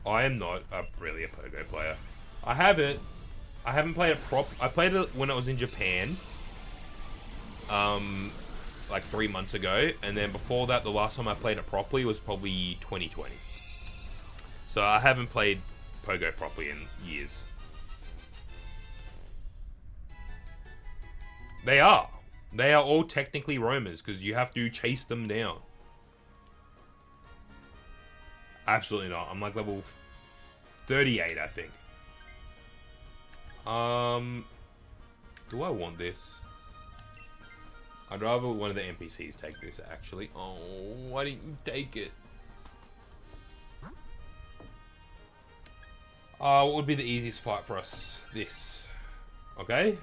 I am not really a Pogo player. I haven't played it I played it when I was in Japan. Like 3 months ago. And then before that, the last time I played it properly was probably 2020. So I haven't played Pogo properly in years. They are. They are all technically roamers because you have to chase them down. Absolutely not. I'm like level 38, I think. Do I want this? I'd rather one of the NPCs take this, actually. Oh, why didn't you take it? What would be the easiest fight for us? This. Okay.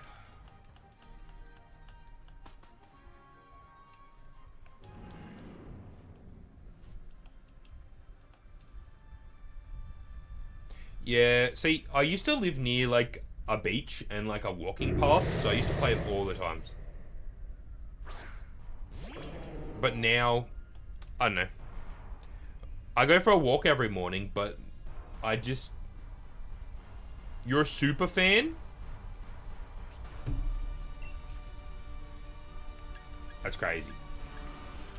Yeah, see, I used to live near, like, a beach and, like, a walking path, so I used to play it all the times. But now, I don't know. I go for a walk every morning, but I just... You're a super fan? That's crazy.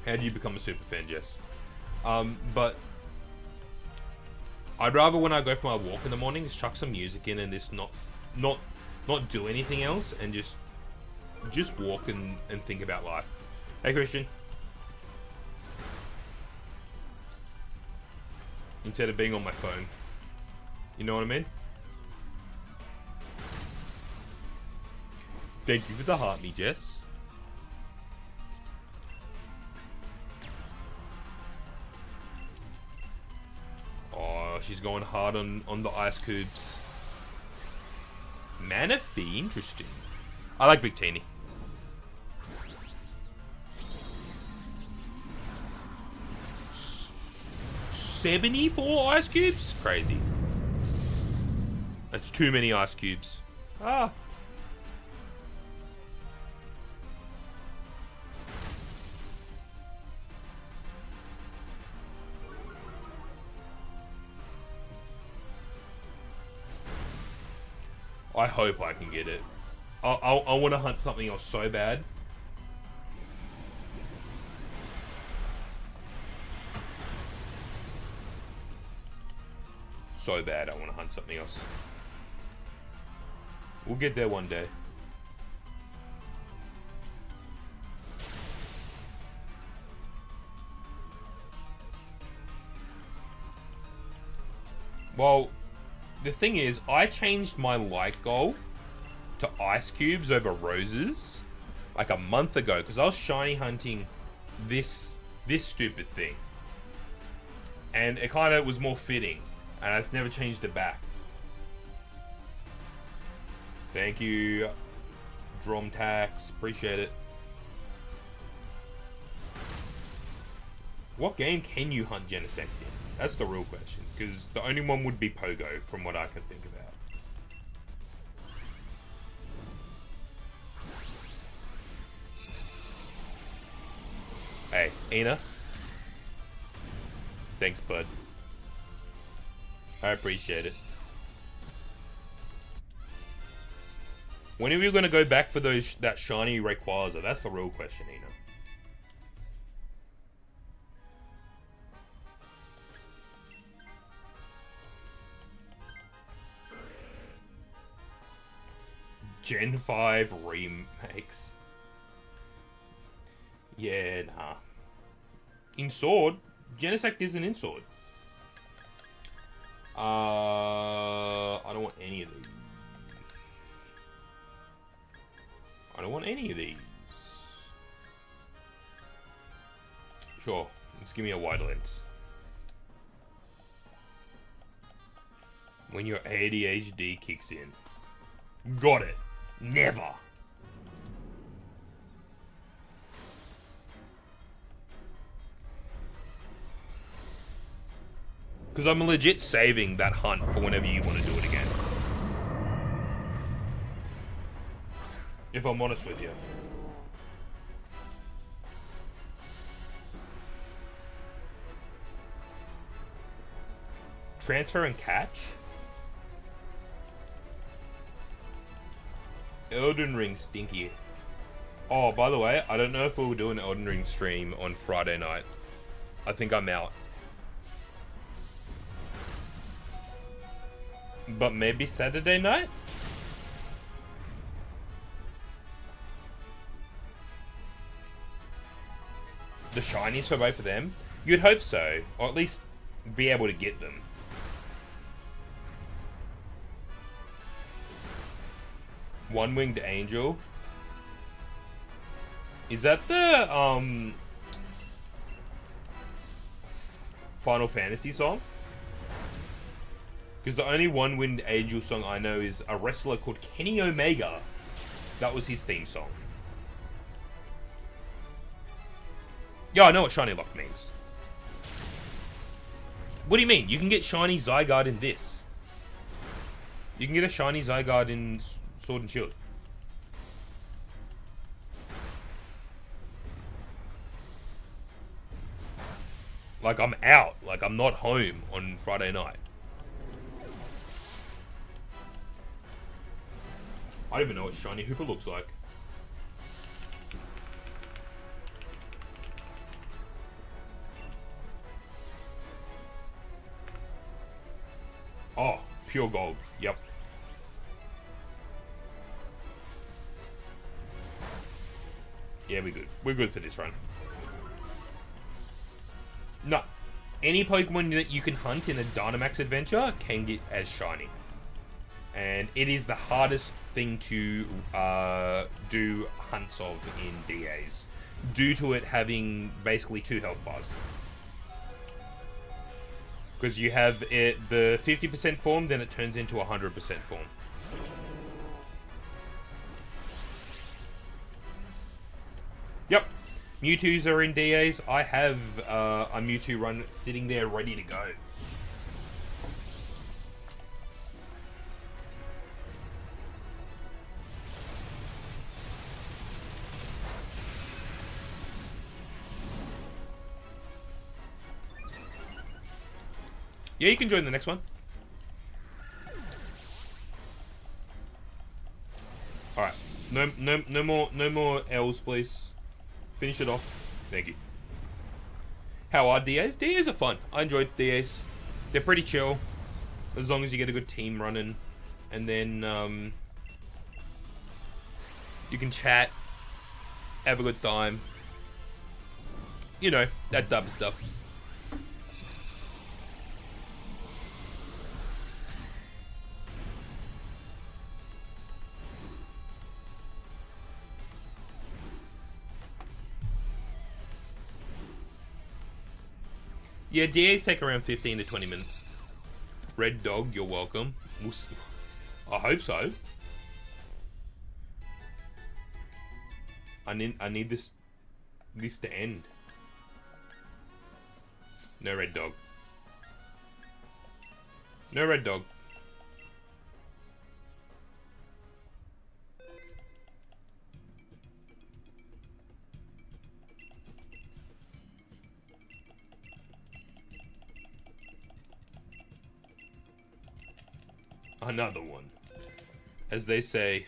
How do you become a super fan, Jess? But... I'd rather when I go for my walk in the morning, just chuck some music in and just not do anything else and just walk and think about life. Hey, Christian. Instead of being on my phone. You know what I mean? Thank you for the heart, me, Jess. Oh, she's going hard on the ice cubes. Manaphy, interesting. I like Victini. 74 ice cubes? Crazy. That's too many ice cubes. Ah. I hope I can get it. I want to hunt something else so bad. So bad, I want to hunt something else. We'll get there one day. Well, the thing is, I changed my light goal to ice cubes over roses like a month ago because I was shiny hunting this stupid thing, and it kind of was more fitting, and I've never changed it back. Thank you, Dromtax, appreciate it. What game can you hunt Genesect in? That's the real question, because the only one would be Pogo, from what I can think about. Hey, Ina. Thanks, bud. I appreciate it. When are you going to go back for that shiny Rayquaza? That's the real question, Ina. Gen 5 remakes. Yeah, nah. In Sword, Genesect isn't in Sword. I don't want any of these. I don't want any of these. Sure, just give me a wide lens. When your ADHD kicks in. Got it. Never. Because I'm legit saving that hunt for whenever you want to do it again. If I'm honest with you. Transfer and catch? Elden Ring stinky. Oh, by the way, I don't know if we'll do an Elden Ring stream on Friday night. I think I'm out. But maybe Saturday night? The shinies for both of them? You'd hope so. Or at least be able to get them. One-Winged Angel. Is that the, Final Fantasy song? Because the only One-Winged Angel song I know is a wrestler called Kenny Omega. That was his theme song. Yeah, I know what Shiny Lock means. What do you mean? You can get Shiny Zygarde in this. You can get a Shiny Zygarde in Sword and Shield. Like, I'm out. Like, I'm not home on Friday night. I don't even know what Shiny Hooper looks like. Oh, pure gold. Yep. Yeah, we're good. We're good for this run. No. Any Pokemon that you can hunt in a Dynamax adventure can get as shiny. And it is the hardest thing to do hunts of in DAs. Due to it having basically 2 health bars. Because you have it, the 50% form, then it turns into 100% form. Yep. Mewtwo's are in DAs. I have a Mewtwo run sitting there ready to go. Yeah, you can join the next one. Alright. No more L's, please. Finish it off. Thank you. How are DAs? DAs are fun. I enjoyed DAs. They're pretty chill. As long as you get a good team running. And then, you can chat. Have a good time. You know, that type of stuff. Yeah, DAs take around 15 to 20 minutes. Red Dog, you're welcome. We'll see. I hope so. I need this to end. No Red Dog. No Red Dog. Another one. As they say,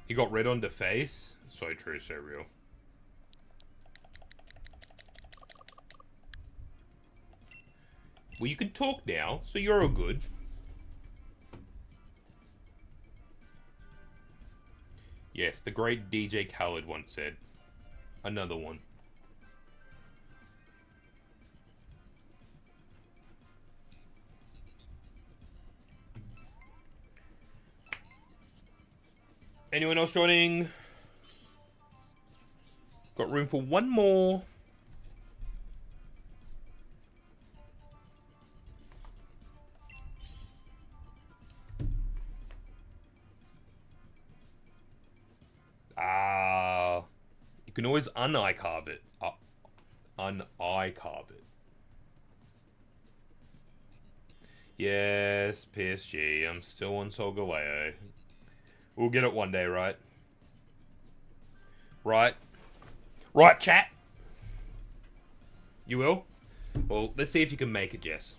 he got red on the face. So true, so real. Well, you can talk now, so you're all good. Yes, the great DJ Khaled once said. Another one. Anyone else joining? Got room for one more. You can always un-iCarve it. Un-iCarve it. Yes, PSG. I'm still on Solgaleo. We'll get it one day, right? Right? Right, chat? You will? Well, let's see if you can make it, Jess.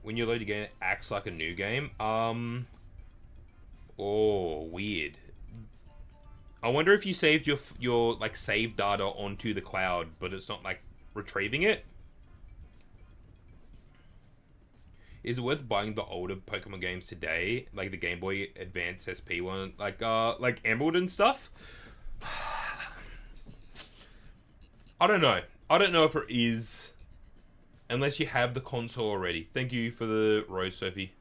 When you load a game, it acts like a new game. Oh, weird. I wonder if you saved your like save data onto the cloud, but it's not like retrieving it. Is it worth buying the older Pokemon games today, like the Game Boy Advance SP one, like Emerald and stuff? I don't know. I don't know if it is, unless you have the console already. Thank you for the rose, Sophie.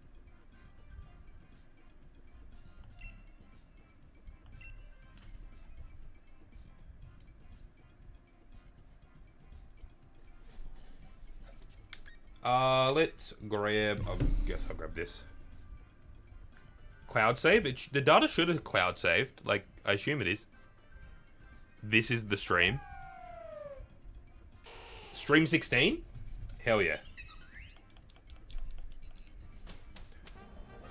Let's grab. I guess I'll grab this. Cloud save. The data should have cloud saved. Like I assume it is. This is the stream. Stream 16? Hell yeah.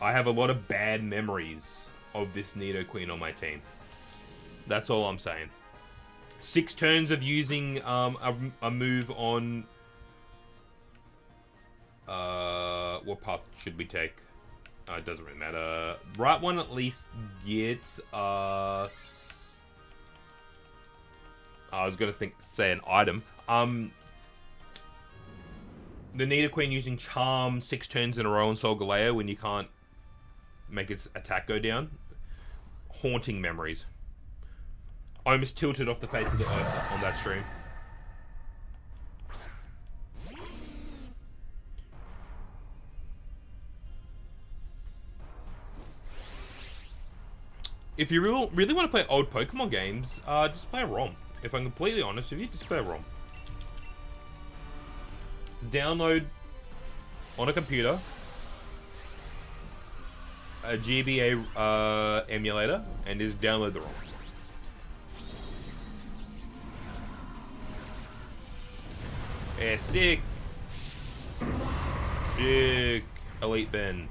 I have a lot of bad memories of this Nidoqueen on my team. That's all I'm saying. 6 turns of using a move on... what path should we take? It doesn't really matter. Right one at least gets us... I was going to say an item. The Nidoqueen using Charm 6 turns in a row on Solgaleo when you can't make its attack go down. Haunting memories. I almost tilted off the face of the earth on that stream. If you really want to play old Pokemon games, just play a ROM. If I'm completely honest with you, just play a ROM. Download on a computer a GBA emulator and just download the ROM. Yeah, sick. Sick. Elite Ben.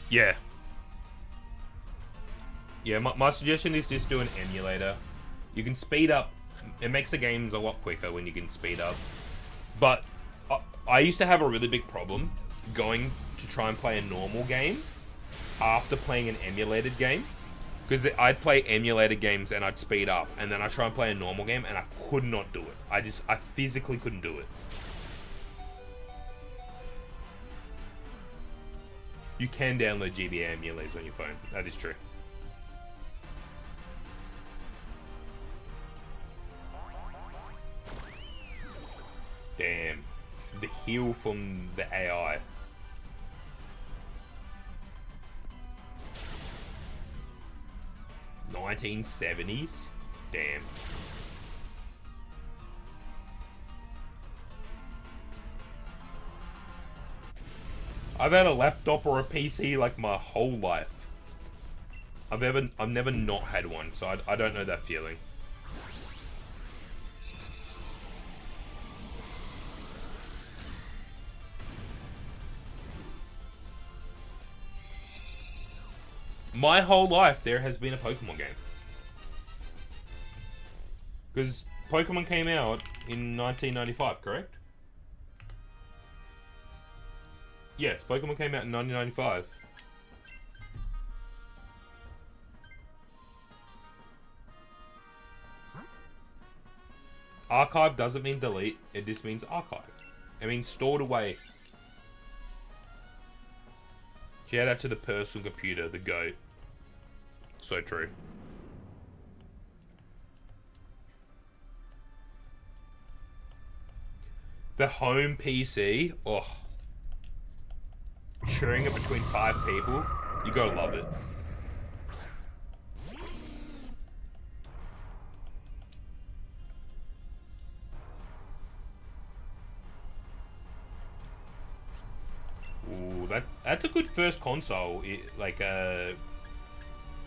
Yeah. Yeah, my suggestion is just do an emulator. You can speed up. It makes the games a lot quicker when you can speed up. But I used to have a really big problem going to try and play a normal game after playing an emulated game. Because I'd play emulated games and I'd speed up. And then I'd try and play a normal game and I could not do it. I physically couldn't do it. You can download GBA emulators on your phone. That is true. Damn. The heal from the AI. $1970s? Damn. I've had a laptop or a PC like my whole life. I've never not had one, so I don't know that feeling. My whole life there has been a Pokemon game. Because Pokemon came out in 1995, correct? Yes, Pokemon came out in 1995. Archive doesn't mean delete, it just means archive. It means stored away. Shout out to the personal computer, the GOAT. So true. The home PC, oh. Sharing it between 5 people, you gotta love it. Ooh, that's a good first console. Like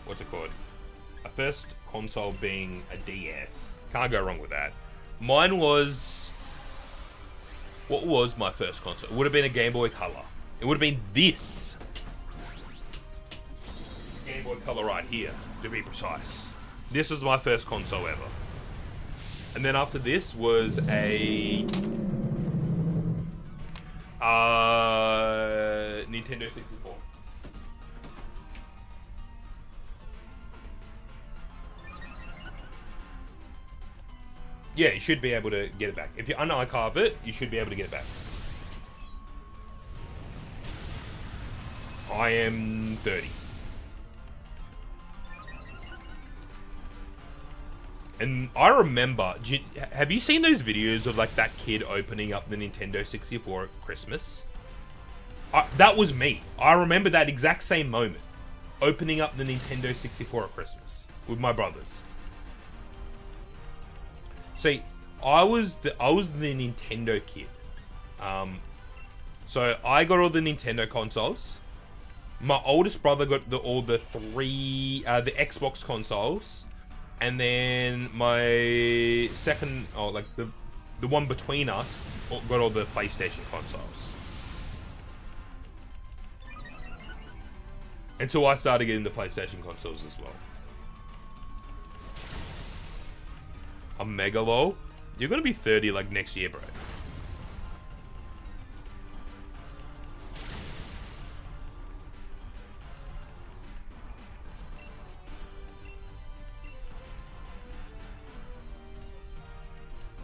what's it called? A first console being a DS. Can't go wrong with that. Mine was... What was my first console? It would have been a Game Boy Color. It would have been this. Game Boy Color right here, to be precise. This was my first console ever. And then after this was a Nintendo 64. Yeah, you should be able to get it back. If you un-archive it, you should be able to get it back. I am 30. And I remember, have you seen those videos of like that kid opening up the Nintendo 64 at Christmas? That was me. I remember that exact same moment. Opening up the Nintendo 64 at Christmas with my brothers. See, I was the Nintendo kid. So I got all the Nintendo consoles. My oldest brother got all the Xbox consoles. And then my second, the one between us, got all the PlayStation consoles. Until I started getting the PlayStation consoles as well. I'm mega low. You're gonna be 30 like next year, bro.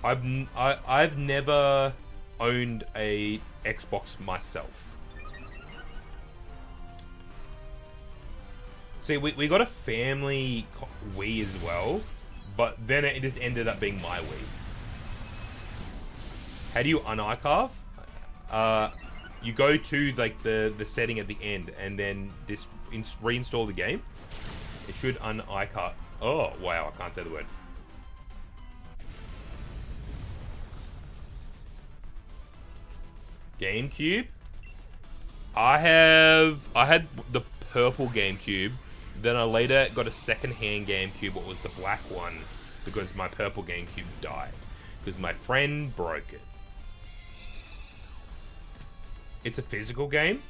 I've never owned a Xbox myself. See, we got a family Wii as well, but then it just ended up being my Wii. How do you un-archive? You go to like the setting at the end and then just reinstall the game. It should un-archive. Oh wow, I can't say the word. GameCube. I had the purple GameCube. Then I later got a second-hand GameCube, what was the black one, because my purple GameCube died. Because my friend broke it. It's a physical game.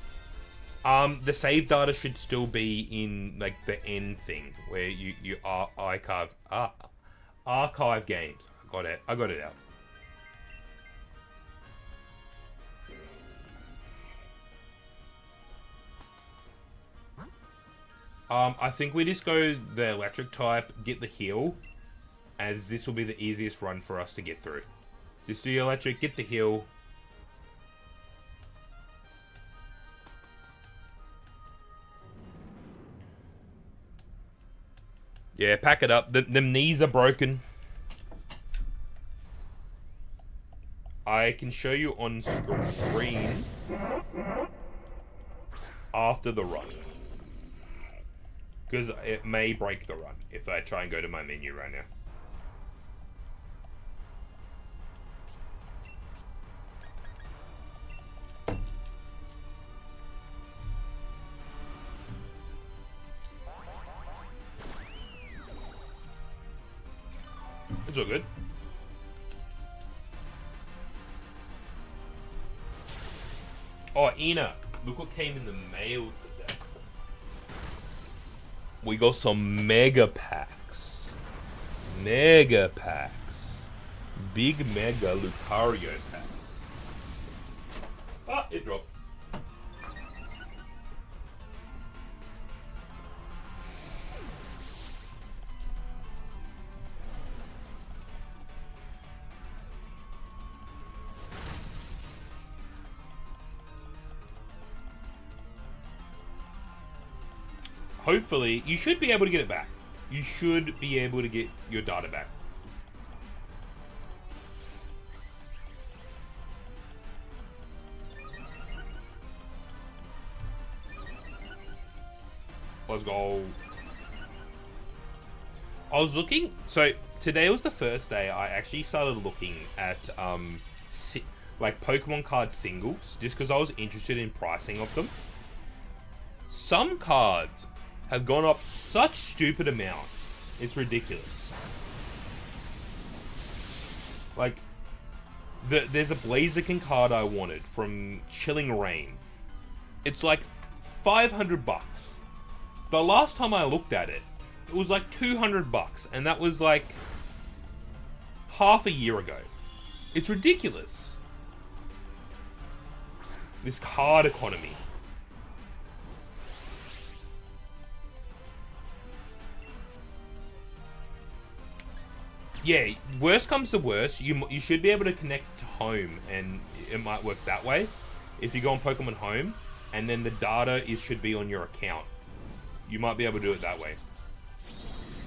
The save data should still be in like the end thing where you archive games. I got it out. I think we just go the electric type, get the heal, as this will be the easiest run for us to get through. Just do the electric, get the heal. Yeah, pack it up. The knees are broken. I can show you on screen after the run. Because it may break the run if I try and go to my menu right now. It's all good. Oh, Ina, look what came in the mail today. We got some mega packs. Mega packs. Big mega Lucario packs. Ah, it dropped. Hopefully, you should be able to get it back. You should be able to get your data back. Let's go. I was looking, so today was the first day I actually started looking at like Pokemon card singles, just because I was interested in pricing of them. Some cards have gone up such stupid amounts. It's ridiculous. Like, there's a Blaziken card I wanted from Chilling Reign. It's like $500. The last time I looked at it, It was like $200, and that was like half a year ago. It's ridiculous. This card economy. Yeah, worst comes to worst, you should be able to connect to home, and it might work that way. If you go on Pokemon Home, and then the data should be on your account. You might be able to do it that way.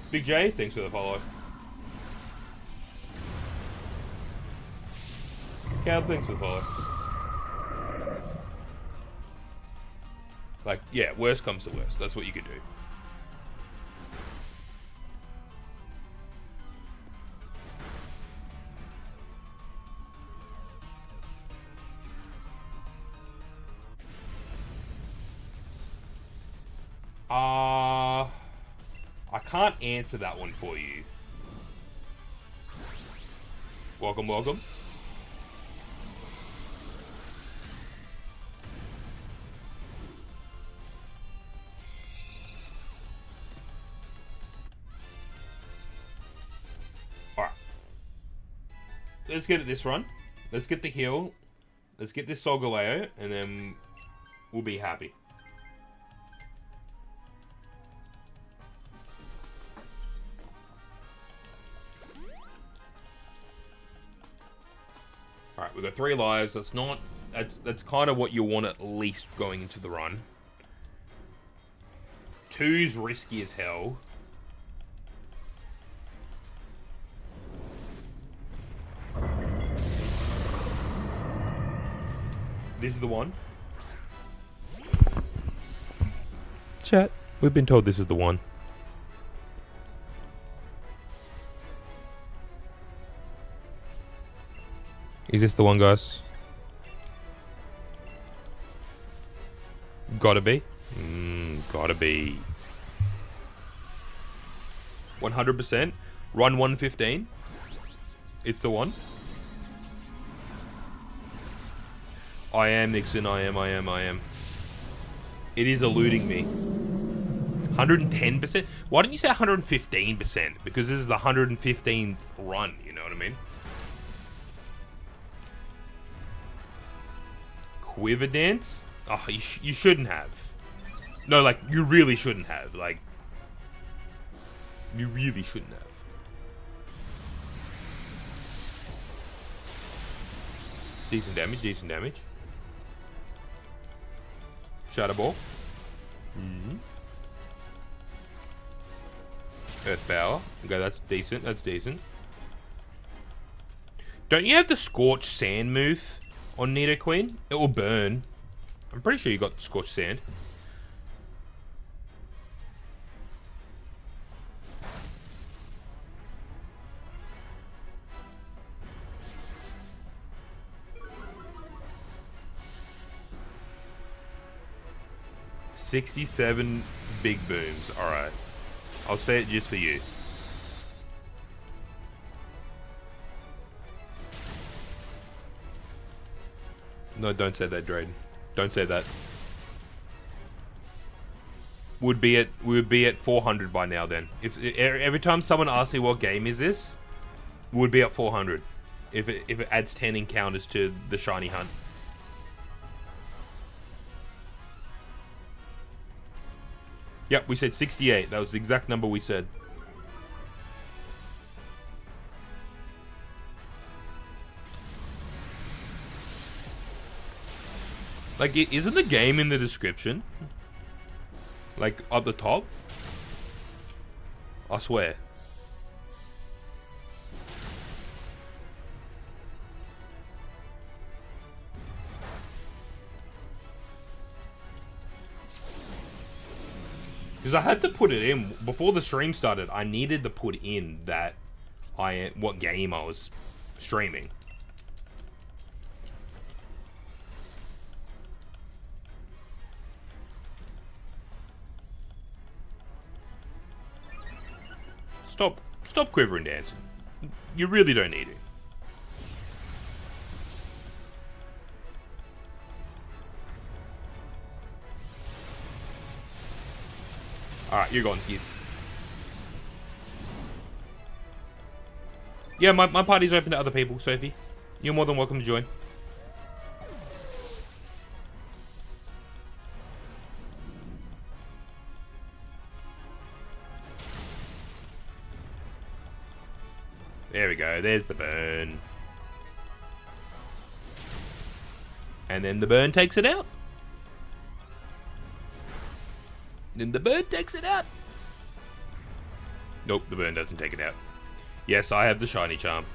Big J, thanks for the follow. Cal, thanks for the follow. Like, yeah, worst comes to worst. That's what you could do. I can't answer that one for you. Welcome, welcome. Alright. Let's get at this run. Let's get the heal. Let's get this Solgaleo, and then we'll be happy. Alright, we've got 3 lives. That's not... That's kind of what you want at least going into the run. 2's risky as hell. This is the one. Chat, we've been told this is the one. Is this the one, guys? Gotta be. Gotta be. 100%. Run 115. It's the one. I am, Nixon. I am. It is eluding me. 110%? Why didn't you say 115%? Because this is the 115th run, you know what I mean? Quiver Dance? Oh, you shouldn't have. No, like, you really shouldn't have. Like, you really shouldn't have. Decent damage, decent damage. Shadow Ball. Earth Power. Okay, that's decent, that's decent. Don't you have the Scorch Sand move on Nidoqueen? It will burn. I'm pretty sure you got Scorched Sand. $67 big booms. Alright. I'll say it just for you. No, don't say that, Drayden. Don't say that. We would be at 400 by now then. If every time someone asks me what game is this, we would be at 400. If it adds 10 encounters to the shiny hunt. Yep, we said 68. That was the exact number we said. Like, isn't the game in the description? Like, up the top? I swear. Because I had to put it in before the stream started. I needed to put in that what game I was streaming. Stop quivering dancing. You really don't need it. Alright, you're gone, Skids. Yeah, my party's open to other people, Sophie. You're more than welcome to join. There we go. There's the burn. And then the burn takes it out. Then the burn takes it out. Nope, the burn doesn't take it out. Yes, I have the shiny charm.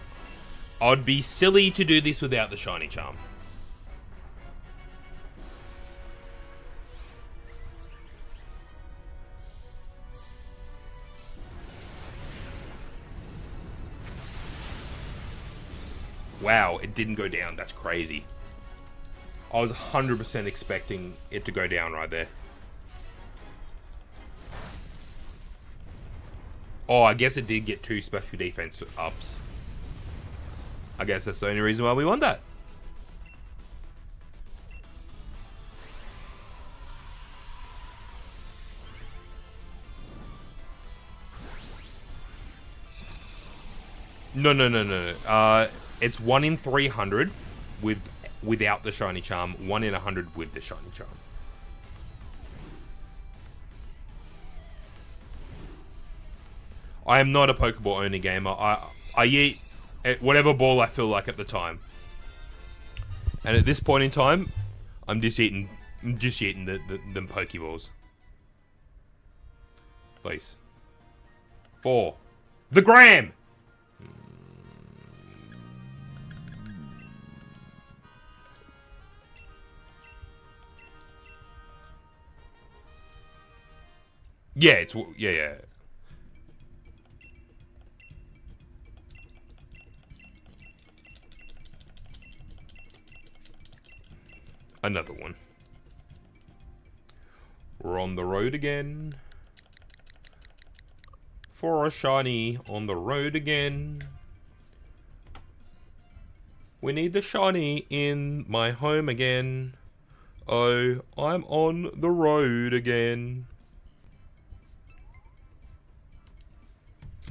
I'd be silly to do this without the shiny charm. Wow, it didn't go down. That's crazy. I was 100% expecting it to go down right there. Oh, I guess it did get 2 special defense ups. I guess that's the only reason why we won that. No. It's 1 in 300 without the shiny charm. 1 in 100 with the shiny charm. I am not a Pokeball only gamer. I eat whatever ball I feel like at the time. And at this point in time, I'm just eating them Pokeballs. Please. 4. The gram! Yeah, it's... Yeah. Another one. We're on the road again. For a shiny, on the road again. We need the shiny in my home again. Oh, I'm on the road again.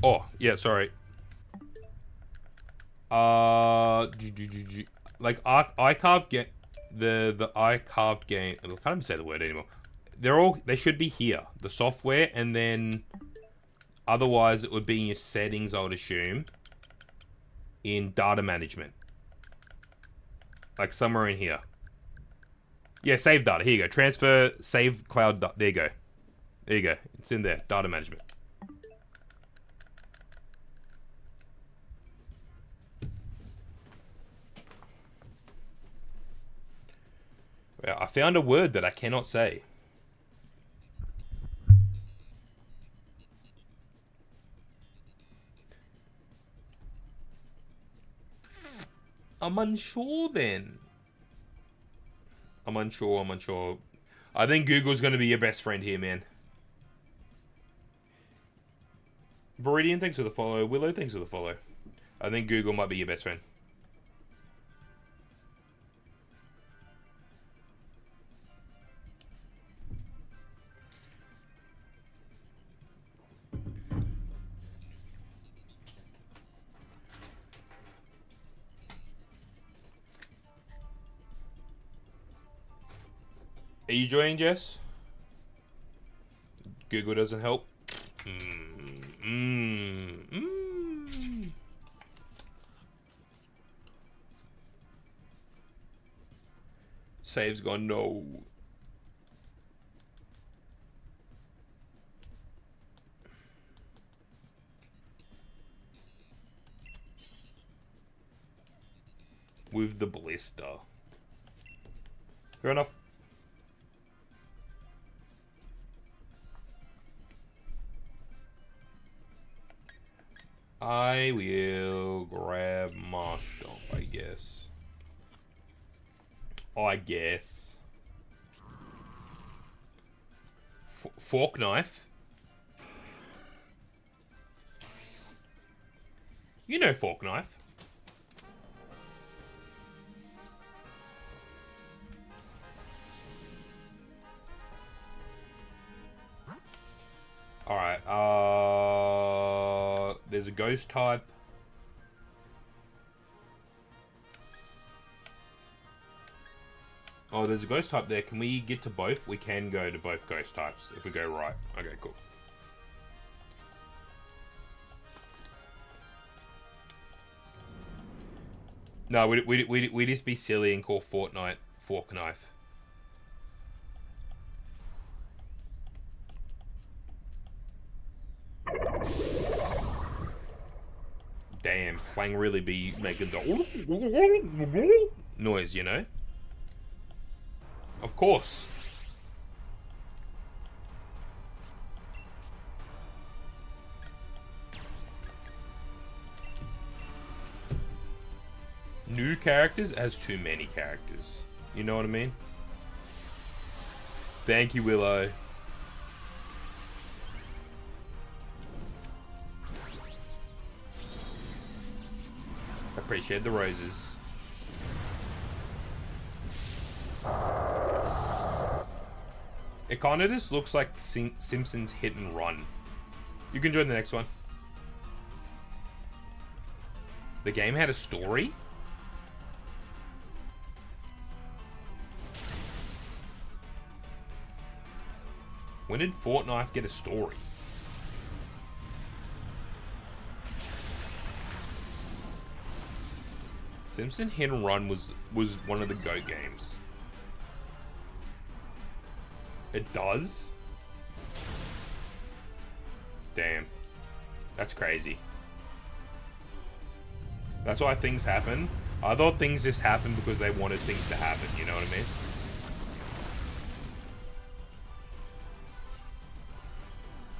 Oh, yeah, sorry. Like I carved game, the I carved game. I can't even say the word anymore. They should be here. The software, and then otherwise it would be in your settings, I would assume. In data management, like somewhere in here. Yeah, save data. Here you go. Transfer, save cloud. There you go. There you go. It's in there. Data management. Well, I found a word that I cannot say. I'm unsure then. I'm unsure. I think Google's going to be your best friend here, man. Viridian, thanks for the follow. Willow, thanks for the follow. I think Google might be your best friend. Are you joining, Jess? Google doesn't help. Save's gone, no. With the blister. Fair enough. I will grab my shop, I guess. Fork knife. You know fork knife. Alright, there's a ghost type. Oh, there's a ghost type there. Can we get to both? We can go to both ghost types if we go right. Okay, cool. No, we just be silly and call Fortnite Fork Knife. Damn, Clang really be making the noise, you know? Of course. New characters as too many characters. You know what I mean? Thank you, Willow. Appreciate the roses. It kind of just looks like Simpsons Hit and Run. You can join the next one. The game had a story? When did Fortnite get a story? Simpson Hit and Run was one of the GOAT games. It does? Damn. That's crazy. That's why things happen. I thought things just happened because they wanted things to happen, you know what I mean?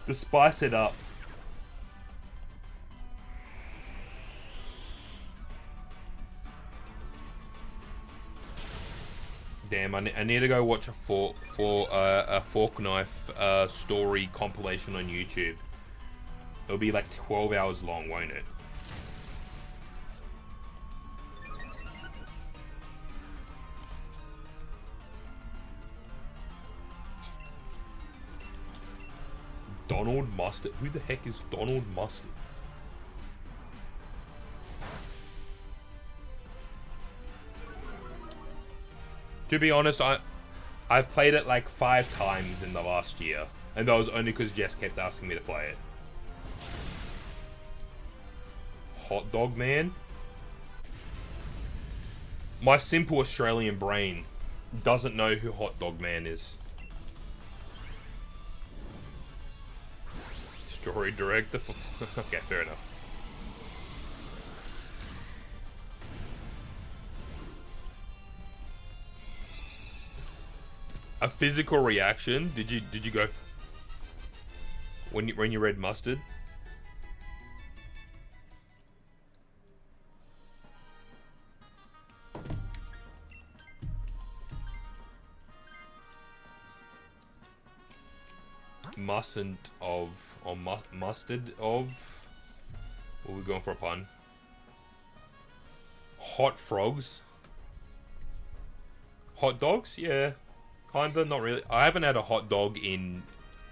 To spice it up. Damn, I need to go watch a fork knife story compilation on YouTube. It'll be like 12 hours long, won't it? Donald Mustard. Who the heck is Donald Mustard? To be honest, I've played it like 5 times in the last year, and that was only because Jess kept asking me to play it. Hot Dog Man? My simple Australian brain doesn't know who Hot Dog Man is. Story director for... Okay, fair enough. A physical reaction? Did you go when you read mustard? Mustn't of or mustard of. What are we going for a pun? Hot frogs. Hot dogs? Yeah. Kinda, not really. I haven't had a hot dog in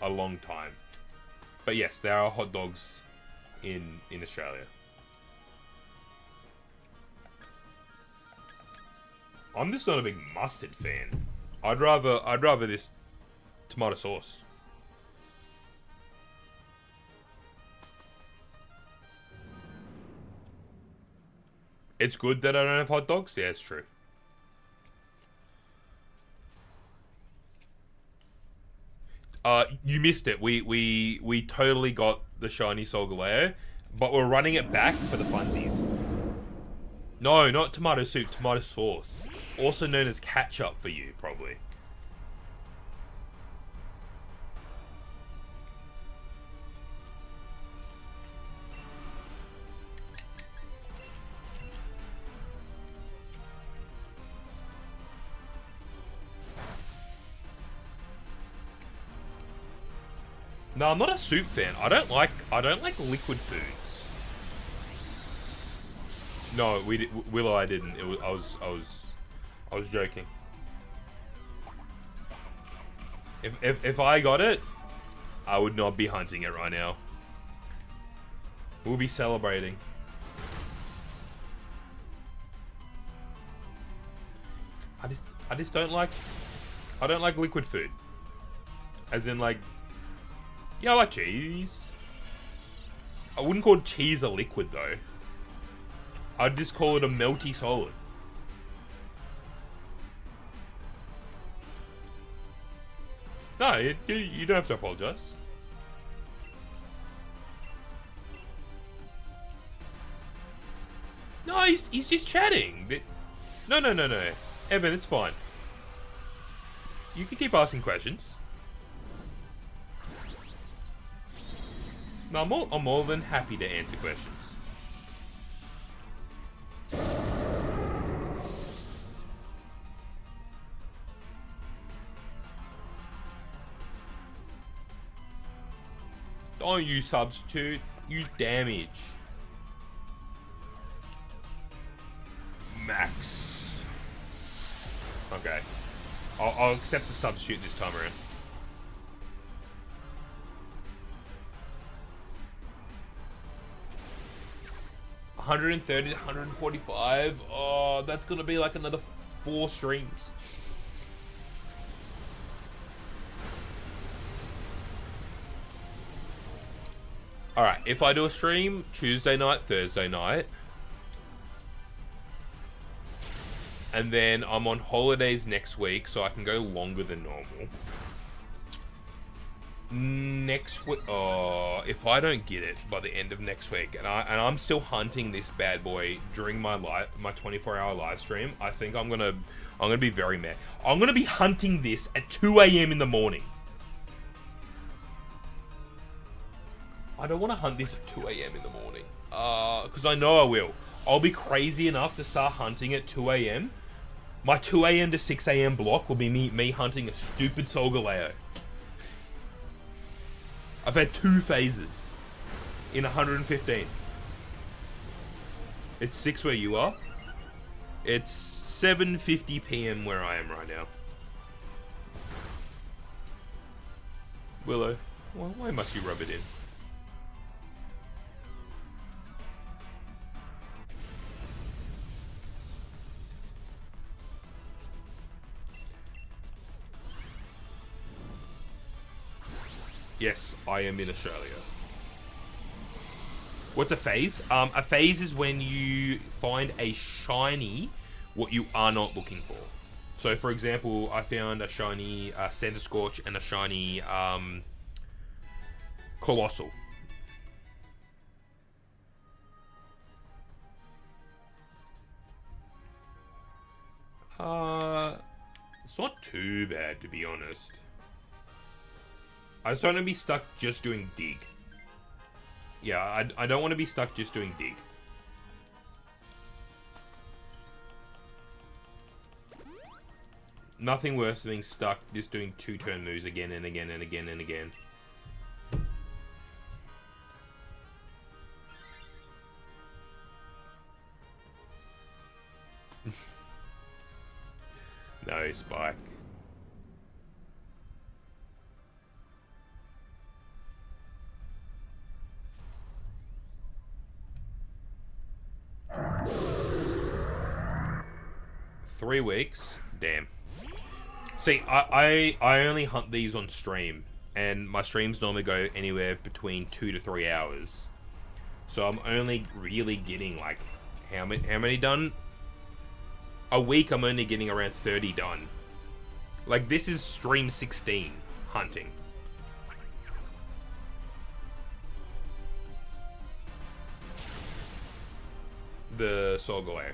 a long time. But yes, there are hot dogs in Australia. I'm just not a big mustard fan. I'd rather this tomato sauce. It's good that I don't have hot dogs? Yeah, it's true. You missed it. We totally got the shiny Solgaleo, but we're running it back for the funsies. No, not tomato soup, tomato sauce. Also known as ketchup for you, probably. No, I'm not a soup fan. I don't like liquid foods. No, Willow, I didn't. I was joking. If I got it, I would not be hunting it right now. We'll be celebrating. I just don't like... I don't like liquid food. As in, like... Yeah, I like cheese. I wouldn't call cheese a liquid, though. I'd just call it a melty solid. No, you don't have to apologize. No, he's just chatting. No. Evan, it's fine. You can keep asking questions. No, I'm more than happy to answer questions. Don't use substitute, use damage. Max. Okay. I'll accept the substitute this time around. $130 to $145. Oh, that's gonna be like another 4 streams. Alright, if I do a stream Tuesday night, Thursday night, and then I'm on holidays next week, so I can go longer than normal. Next week, if I don't get it by the end of next week, and I'm still hunting this bad boy during my 24-hour live stream, I think I'm gonna be very mad. I'm gonna be hunting this at 2 a.m. in the morning. I don't want to hunt this at 2 a.m. in the morning. Because I know I will. I'll be crazy enough to start hunting at 2 a.m. My 2 a.m. to 6 a.m. block will be me hunting a stupid Solgaleo. I've had 2 phases in 115. It's 6 where you are. It's 7:50 p.m. where I am right now. Willow, why must you rub it in? Yes, I am in Australia. What's a phase? A phase is when you find a shiny, what you are not looking for. So, for example, I found a shiny Center Scorch and a shiny Colossal. It's not too bad, to be honest. I just don't want to be stuck just doing dig. Yeah, I don't want to be stuck just doing dig. Nothing worse than being stuck just doing 2-turn moves again and again and again and again. No, Spike. Three weeks? Damn. See, I only hunt these on stream, and my streams normally go anywhere between 2 to 3 hours. So I'm only really getting, like, how many done? A week I'm only getting around 30 done. Like, this is stream 16 hunting. The Solgaleo.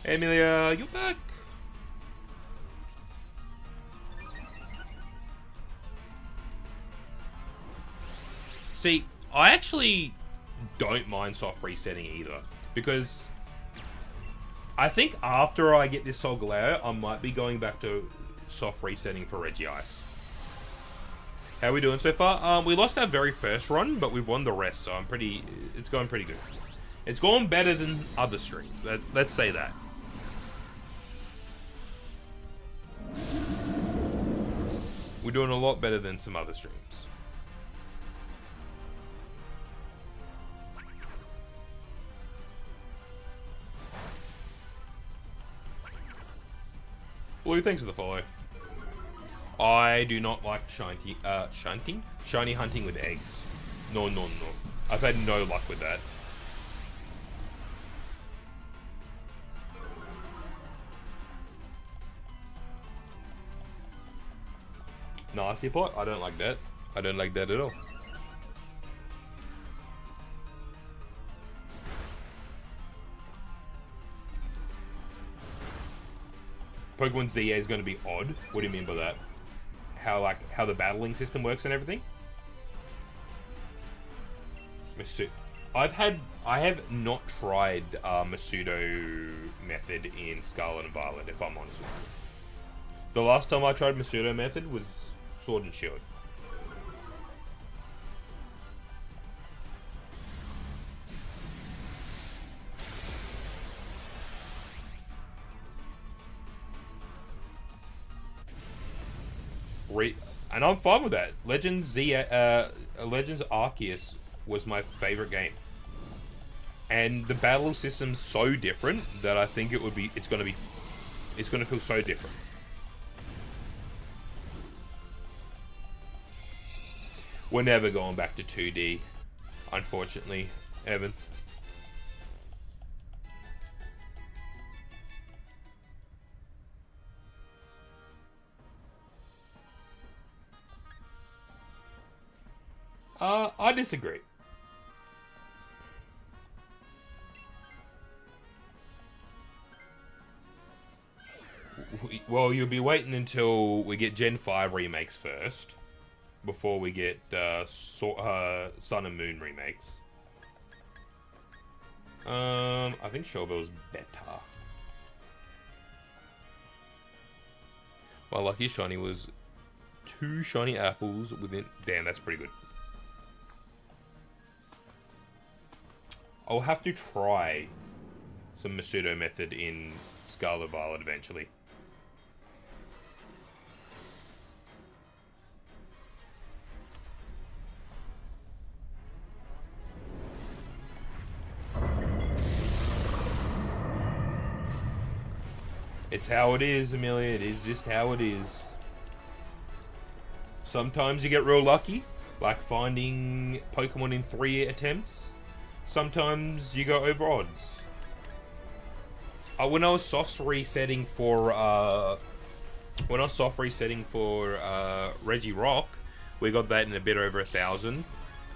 Hey, Amelia, you back? See, I actually don't mind soft resetting either, because I think after I get this Solgaleo, I might be going back to soft resetting for Regice. How are we doing so far? We lost our very first run, but we've won the rest, so it's going pretty good. It's going better than other streams, let's say that. We're doing a lot better than some other streams. Blue, thanks for the follow. I do not like shiny hunting with eggs. No. I've had no luck with that. Nasty pot? I don't like that. I don't like that at all. Pokemon ZA is going to be odd. What do you mean by that? How the battling system works and everything? I have not tried Masudo method in Scarlet and Violet, if I'm honest with you. The last time I tried Masudo method was Sword and Shield. And I'm fine with that. Legends Arceus was my favorite game, and the battle system's so different that I think it's gonna feel so different. We're never going back to 2D, unfortunately, Evan. I disagree. Well, you'll be waiting until we get Gen 5 remakes first, before we get Sun and Moon remakes. I think Shovel's better. My lucky shiny was 2 shiny apples within... Damn, that's pretty good. I'll have to try some Masudo method in Scarlet Violet eventually. It's how it is, Amelia. It is just how it is. Sometimes you get real lucky, like finding Pokemon in 3 attempts. Sometimes you go over odds. When I was soft resetting for Regirock, we got that in a bit over 1,000,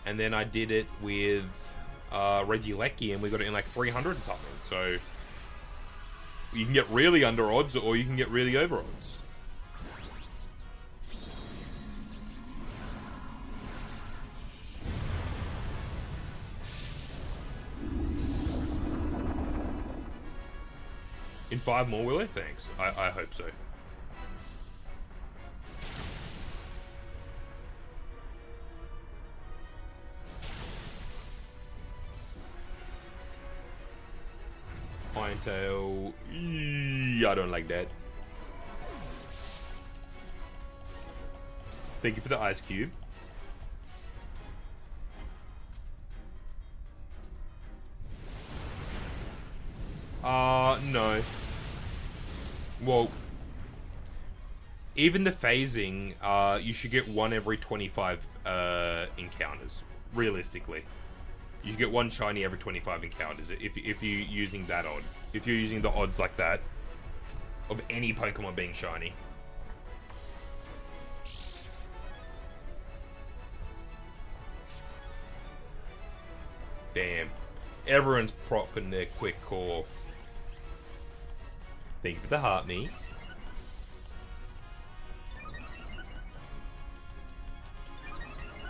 and then I did it with Regieleki, and we got it in like 300 and something. So you can get really under odds, or you can get really over odds. In 5 more, will it? Thanks. I hope so. Iron Tail. I don't like that. Thank you for the ice cube. No. Well, even the phasing, you should get 1 every 25 encounters. Realistically, you should get 1 shiny every 25 encounters if you're using that odd. If you're using the odds like that of any Pokemon being shiny. Damn, everyone's propping their quick core. Thank you for the heart, me.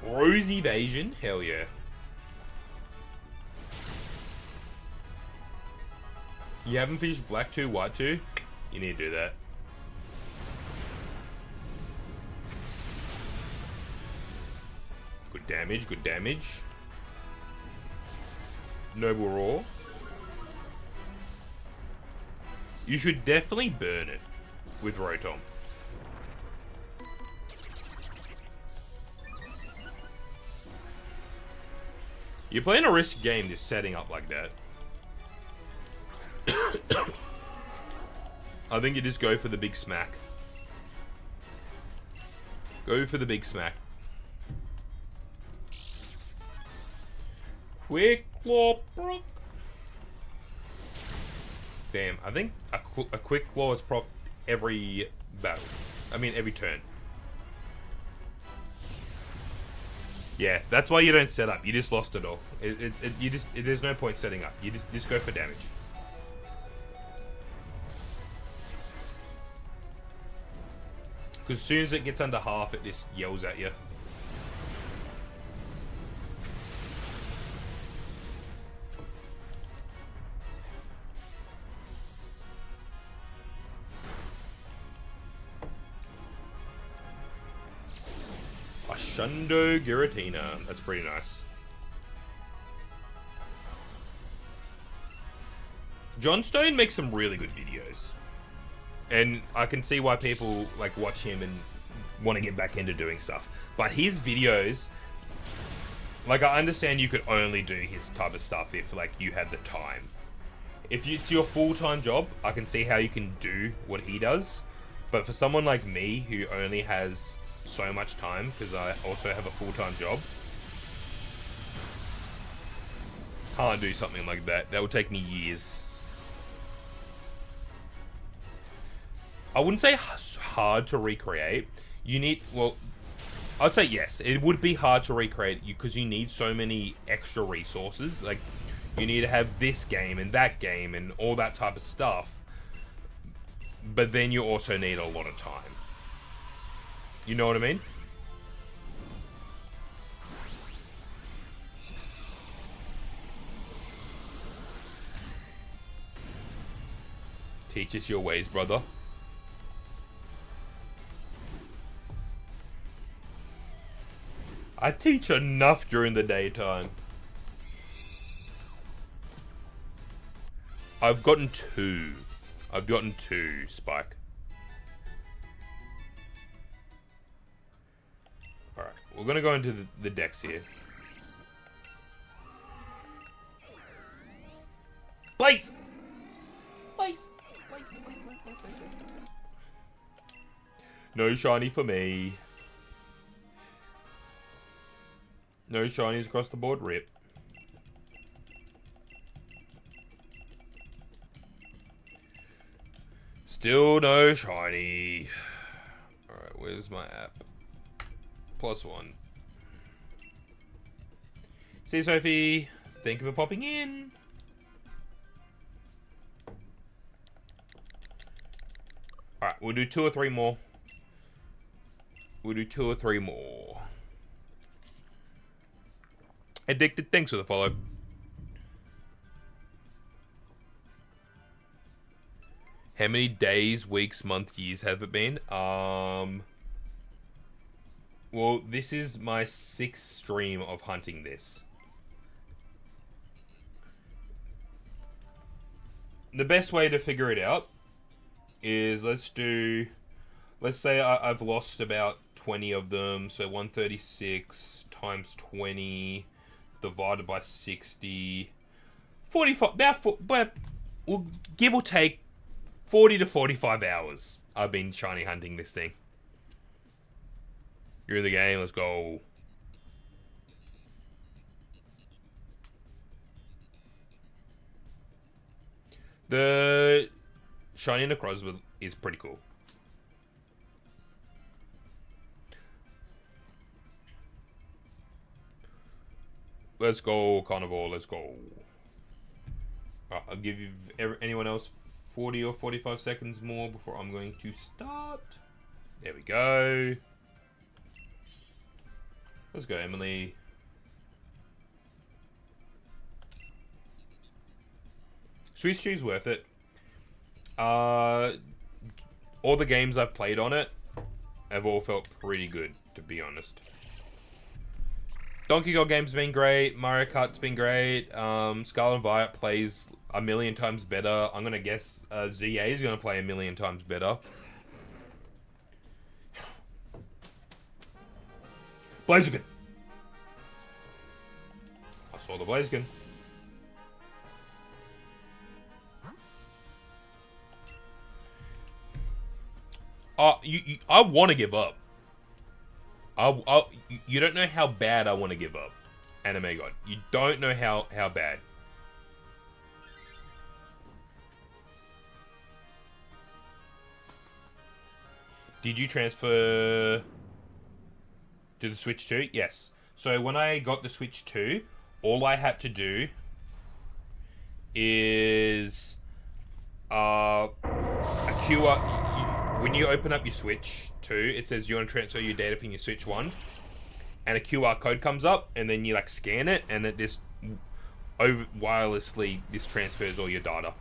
Rose Evasion? Hell yeah. You haven't finished Black 2, White 2? You need to do that. Good damage, good damage. Noble Roar. You should definitely burn it with Rotom. You're playing a risky game just setting up like that. I think you just go for the big smack. Go for the big smack. Quick claw, Brock. Damn, I think a quick claw is proc every battle. I mean, every turn. Yeah, that's why you don't set up. You just lost it all. There's no point setting up. You just go for damage. Because as soon as it gets under half, it just yells at you. Shundo Giratina. That's pretty nice. John Stone makes some really good videos. And I can see why people like watch him and want to get back into doing stuff. But his videos, like, I understand you could only do his type of stuff if like you had the time. If it's your full-time job, I can see how you can do what he does. But for someone like me who only has so much time, because I also have a full-time job, can't do something like that. That would take me years. I wouldn't say hard to recreate. You need, well, I'd say yes. It would be hard to recreate because you need so many extra resources. Like, you need to have this game and that game and all that type of stuff. But then you also need a lot of time. You know what I mean? Teach us your ways, brother. I teach enough during the daytime. I've gotten two. I've gotten two, Spike. Alright, we're gonna go into the decks here. Place! Place! No shiny for me. No shinies across the board, rip. Still no shiny. Alright, where's my app? +1. See, Sophie. Thank you for popping in. Alright, we'll do 2 or 3 more. We'll do 2 or 3 more. Addicted, thanks for the follow. How many days, weeks, months, years have it been? Well, this is my 6th stream of hunting this. The best way to figure it out is let's say I've lost about 20 of them, so 136 times 20 divided by 60, 45, about we'll give or take 40 to 45 hours I've been shiny hunting this thing. You're in the game, let's go. The shiny Necrozma is pretty cool. Let's go, Carnivore, let's go. Right, I'll give you anyone else 40 or 45 seconds more before I'm going to start. There we go. Let's go, Emily. Swiss Chew's worth it. All the games I've played on it have all felt pretty good, to be honest. Donkey Kong game's been great. Mario Kart's been great. Scarlet and Violet plays a million times better. I'm gonna guess ZA is gonna play a million times better. Blaziken. Oh, saw the Blaziken. I want to give up. You don't know how bad I want to give up, Anime God. You don't know how bad. Did you transfer to the Switch 2? Yes. So when I got the Switch 2, all I had to do is a QR. When you open up your Switch 2, it says you want to transfer your data from your Switch 1, and a QR code comes up, and then you like scan it, and it this wirelessly this transfers all your data.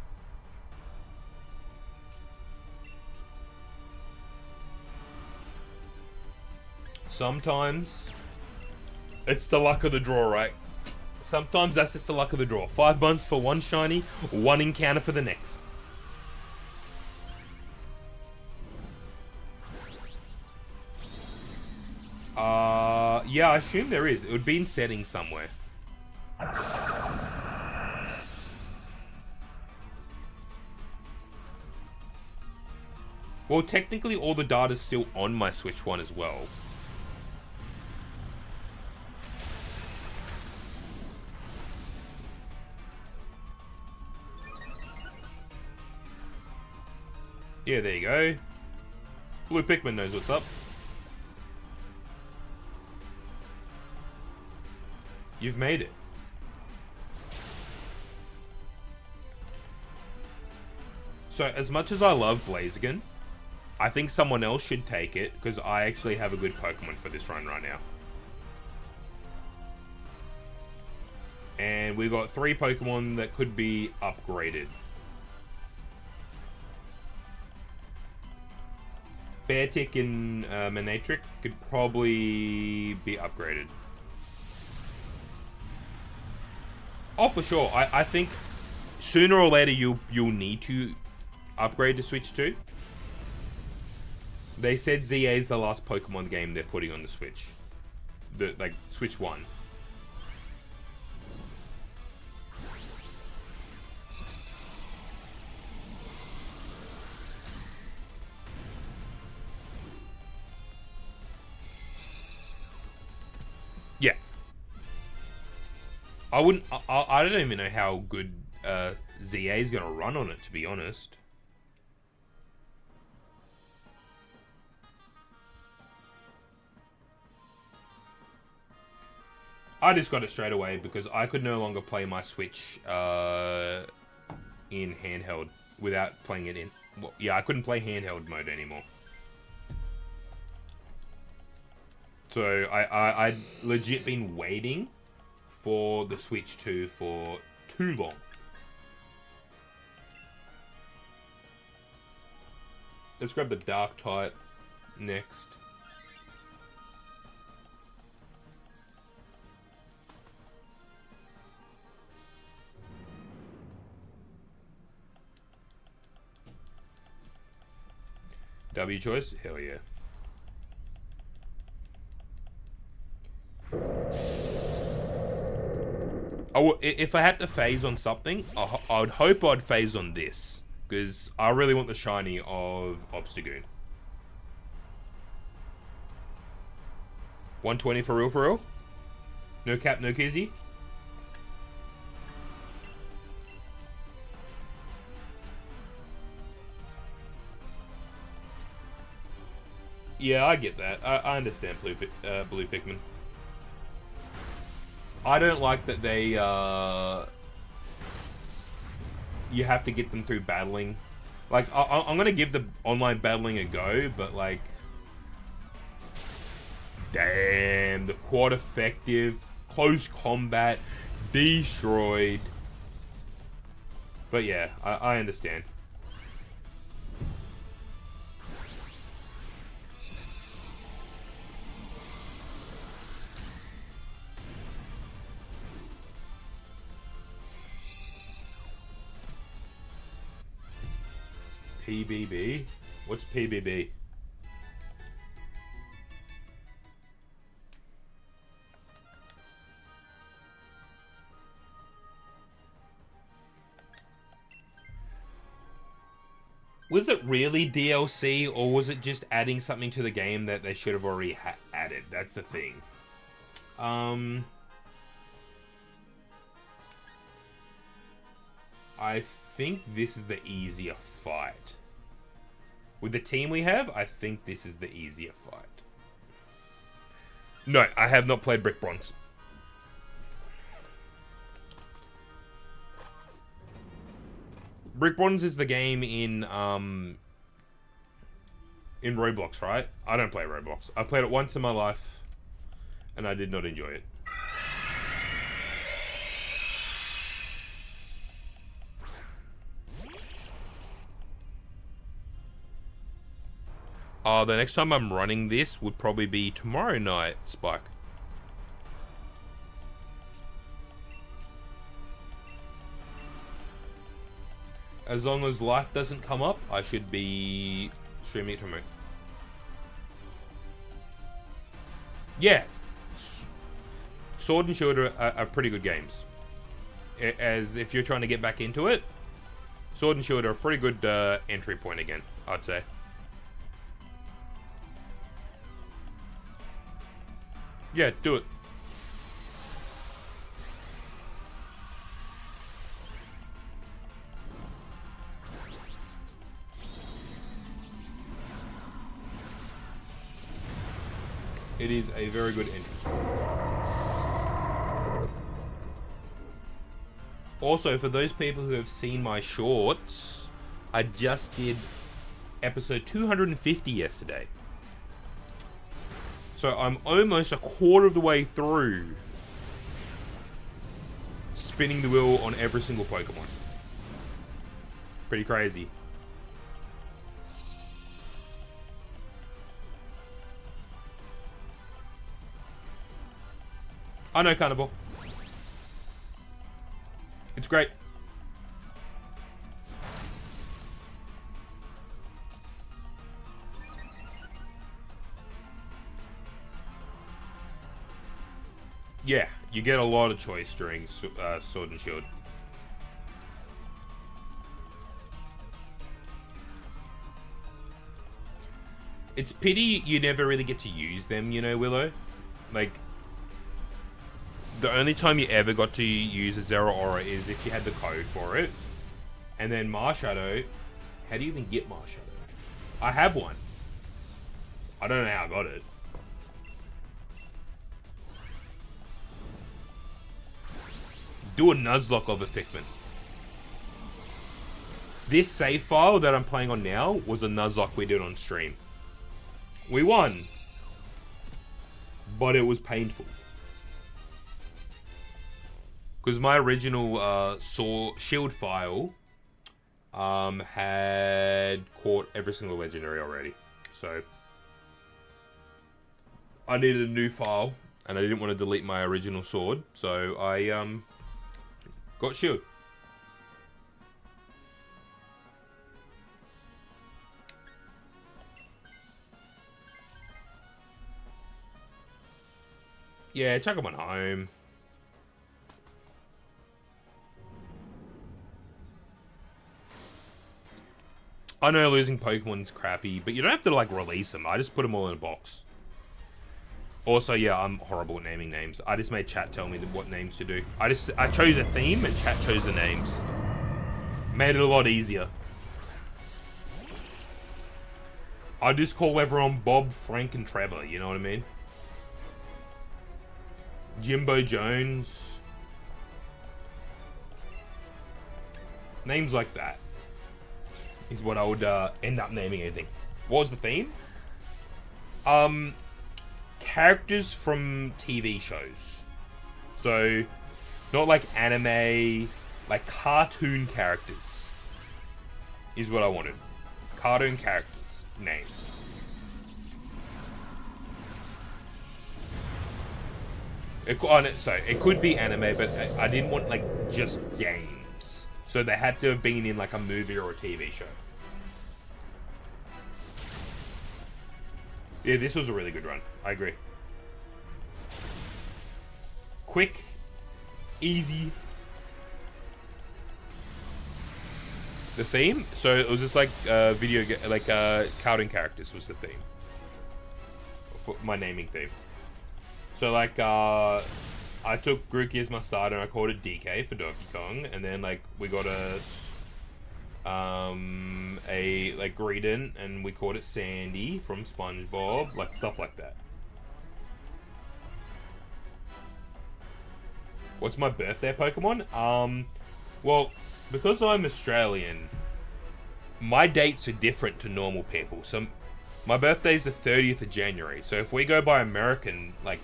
Sometimes it's the luck of the draw, right? Sometimes that's just the luck of the draw. 5 months for one shiny, one encounter for the next. Yeah, I assume there is. It would be in settings somewhere. Well, technically all the data's still on my Switch 1 as well. Yeah, there you go. Blue Pikmin knows what's up. You've made it. So, as much as I love Blaziken, I think someone else should take it, because I actually have a good Pokemon for this run right now. And we've got 3 Pokemon that could be upgraded. Beartic and Manectric could probably be upgraded. Oh, for sure. I think sooner or later you'll need to upgrade to Switch 2. They said ZA is the last Pokemon game they're putting on the Switch. Like, Switch 1. Yeah. I don't even know how good ZA is going to run on it, to be honest. I just got it straight away because I could no longer play my Switch in handheld without playing it in... Well, yeah, I couldn't play handheld mode anymore. So I'd legit been waiting for the Switch 2 for too long. Let's grab the Dark type next. W choice? Hell yeah. If I had to phase on something, I would hope I'd phase on this. Because I really want the shiny of Obstagoon. 120 for real? No cap, no kizzy? Yeah, I get that. I understand Blue Pikmin. I don't like that they, you have to get them through battling. Like, I'm gonna give the online battling a go, but like... Damn, the quad effective, close combat, destroyed. But yeah, I understand. PBB? What's PBB? Was it really DLC, or was it just adding something to the game that they should have already added? That's the thing. I think this is the easier fight. With the team we have, I think this is the easier fight. No, I have not played Brick Bronze. Brick Bronze is the game in Roblox, right? I don't play Roblox. I played it once in my life, and I did not enjoy it. The next time I'm running this would probably be tomorrow night, Spike. As long as life doesn't come up, I should be streaming it tomorrow. Yeah. Sword and Shield are pretty good games. As if you're trying to get back into it, Sword and Shield are a pretty good entry point again, I'd say. Yeah, do it. It is a very good entry. Also, for those people who have seen my shorts, I just did episode 250 yesterday. So I'm almost a quarter of the way through spinning the wheel on every single Pokemon. Pretty crazy. I know, Carnival. It's great. Yeah, you get a lot of choice during Sword and Shield. It's pity you never really get to use them, you know, Willow? Like, the only time you ever got to use a Zero Aura is if you had the code for it. And then Marshadow, how do you even get Marshadow? I have one. I don't know how I got it. Do a Nuzlocke of a Pikmin. This save file that I'm playing on now was a Nuzlocke we did on stream. We won. But it was painful. Because my original Shield file had caught every single legendary already. So I needed a new file, and I didn't want to delete my original sword, so I got Shield. Yeah, chuck them on home. I know losing Pokemon's crappy, but you don't have to, like, release them. I just put them all in a box. Also, yeah, I'm horrible at naming names. I just made chat tell me what names to do. I chose a theme, and chat chose the names. Made it a lot easier. I just call everyone Bob, Frank, and Trevor, you know what I mean? Jimbo Jones. Names like that is what I would end up naming anything. What was the theme? Characters from TV shows. So, not like anime, like cartoon characters is what I wanted. Cartoon characters, names. It could be anime, but I didn't want, like, just games. So they had to have been in, like, a movie or a TV show. Yeah, this was a really good run. I agree. Quick. Easy. The theme? So it was just like cartoon characters was the theme. For my naming theme. So like I took Grookey as my starter and I called it DK for Donkey Kong, and then like we got a like Greedent and we called it Sandy from SpongeBob, like stuff like that. What's my birthday Pokemon? Well, because I'm Australian, my dates are different to normal people. So my birthday's the 30th of January. So if we go by American, like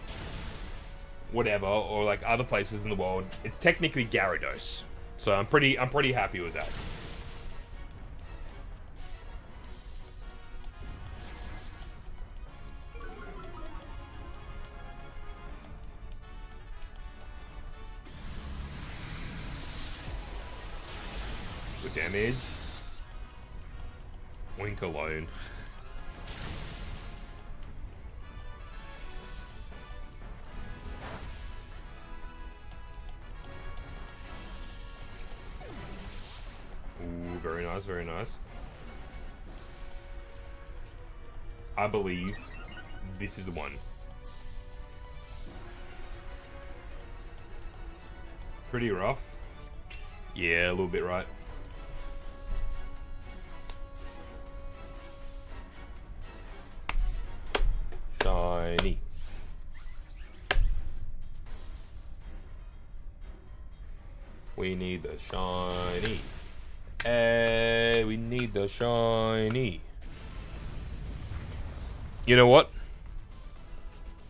whatever, or like other places in the world, it's technically Gyarados. So I'm pretty happy with that. Good damage. Wink alone. Ooh, very nice, very nice. I believe this is the one. Pretty rough. Yeah, a little bit right. Shiny. We need the shiny. Hey, we need the shiny. You know what?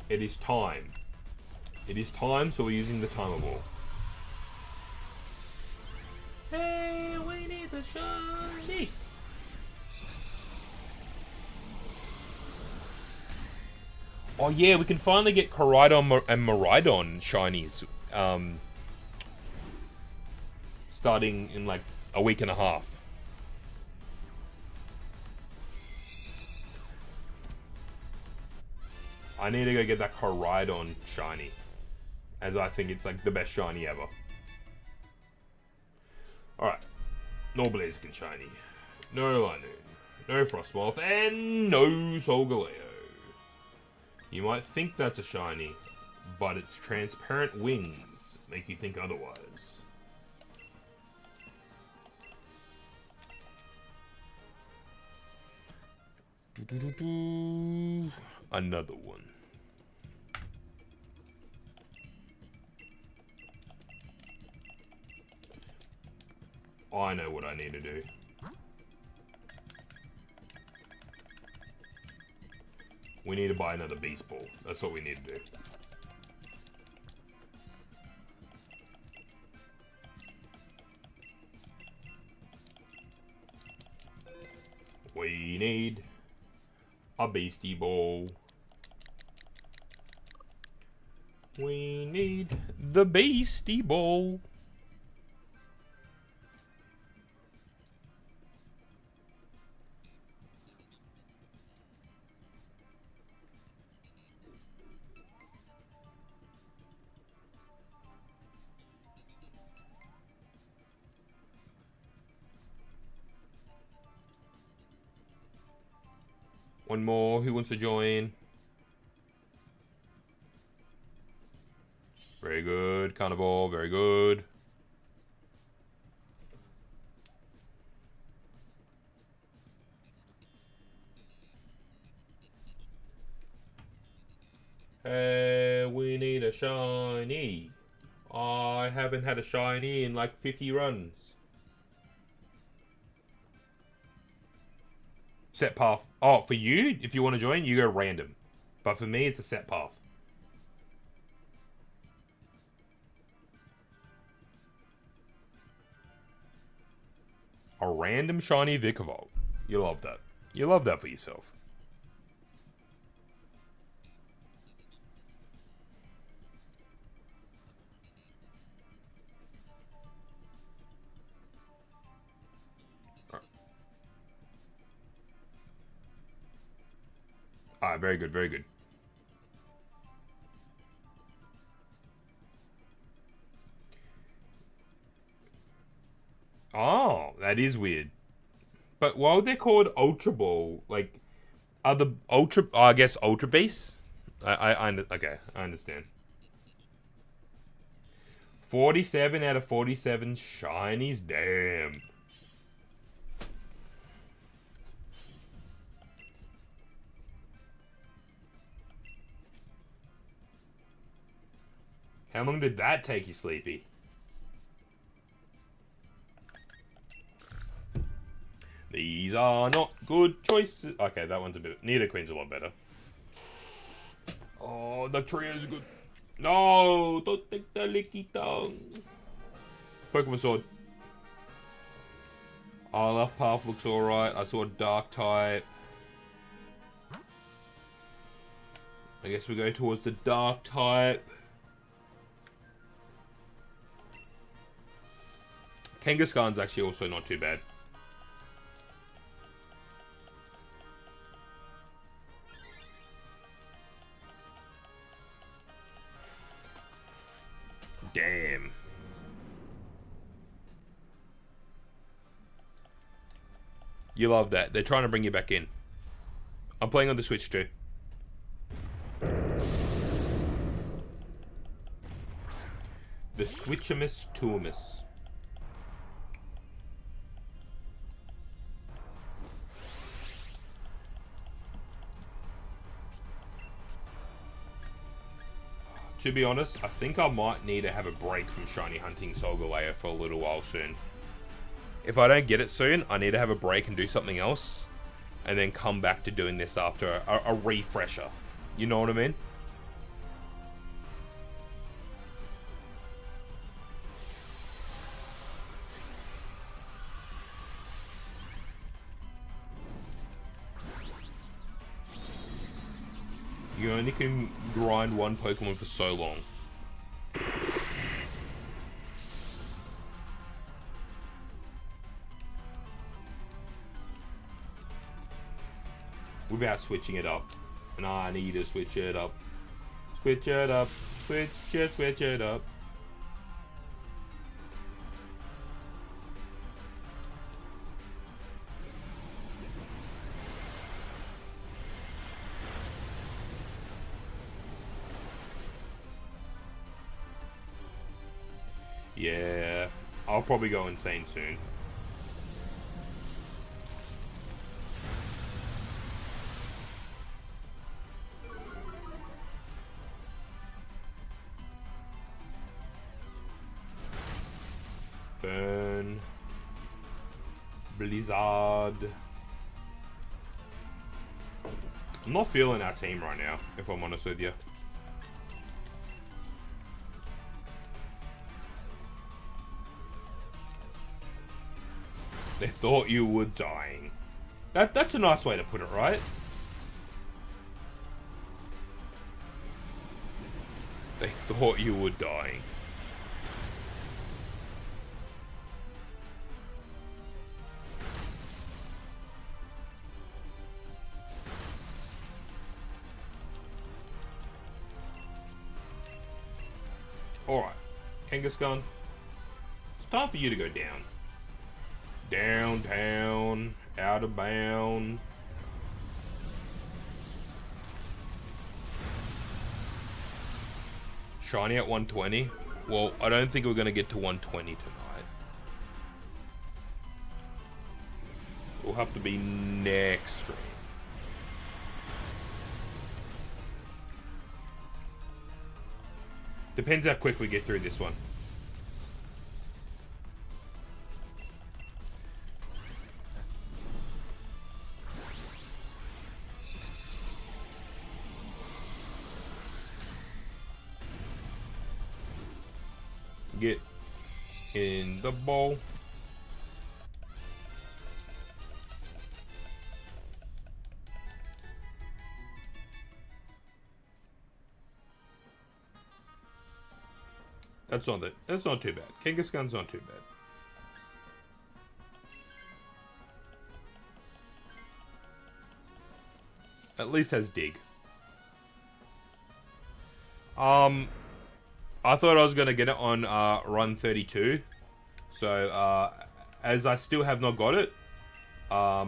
It is time. It is time, so we're using the timer ball. Hey, we need the shiny. Oh yeah, we can finally get Koraidon and Miraidon shinies. Starting in like a week and a half. I need to go get that Koraidon shiny, as I think it's like the best shiny ever. Alright. No Blaziken shiny. No Linoon. No Frostmoth. And no Solgaleo. You might think that's a shiny, but its transparent wings make you think otherwise. Another one. I know what I need to do. We need to buy another Beast Ball. That's what we need to do. We need a Beastie Ball. We need the Beastie Ball. One more. Who wants to join? Very good. Carnivore. Very good. Hey, we need a shiny. I haven't had a shiny in like 50 runs. Set path. Oh, for you, if you want to join, you go random. But for me, it's a set path. A random shiny Vikavolt. You love that. You love that for yourself. Alright, very good, very good. Oh, that That is weird. But why would they called Ultra Ball? Like, are the Ultra... Oh, I guess Ultra Beasts? Okay, I understand. 47 out of 47 shinies? Damn. How long did that take you, Sleepy? These are not good choices. Okay, that one's a bit... Nidoqueen's a lot better. Oh, the trio's good. No, don't take the licky tongue. Pokemon Sword. Olaf Path looks alright. I saw Dark type. I guess we go towards the Dark type. Kangaskhan's actually also not too bad. Damn. You love that. They're trying to bring you back in. I'm playing on the Switch too. The Switchamus Tuamus. To be honest, I think I might need to have a break from shiny hunting Solgaleo for a little while soon. If I don't get it soon, I need to have a break and do something else. And then come back to doing this after a refresher. You know what I mean? You only can grind one Pokemon for so long. Without switching it up. And I need to switch it up. Switch it up. Switch it up. Yeah, I'll probably go insane soon. Burn. Blizzard. I'm not feeling our team right now, if I'm honest with you. They thought you were dying. That's a nice way to put it, right? They thought you were dying. Alright, Kangaskhan. It's time for you to go down. Downtown, out of bound. Shiny at 120. Well, I don't think we're going to get to 120 tonight. We'll have to be next stream. Depends how quick we get through this one. Get in the bowl. That's not too bad. Kangaskhan's not too bad. At least has dig. I thought I was gonna get it on run 32. So as I still have not got it. I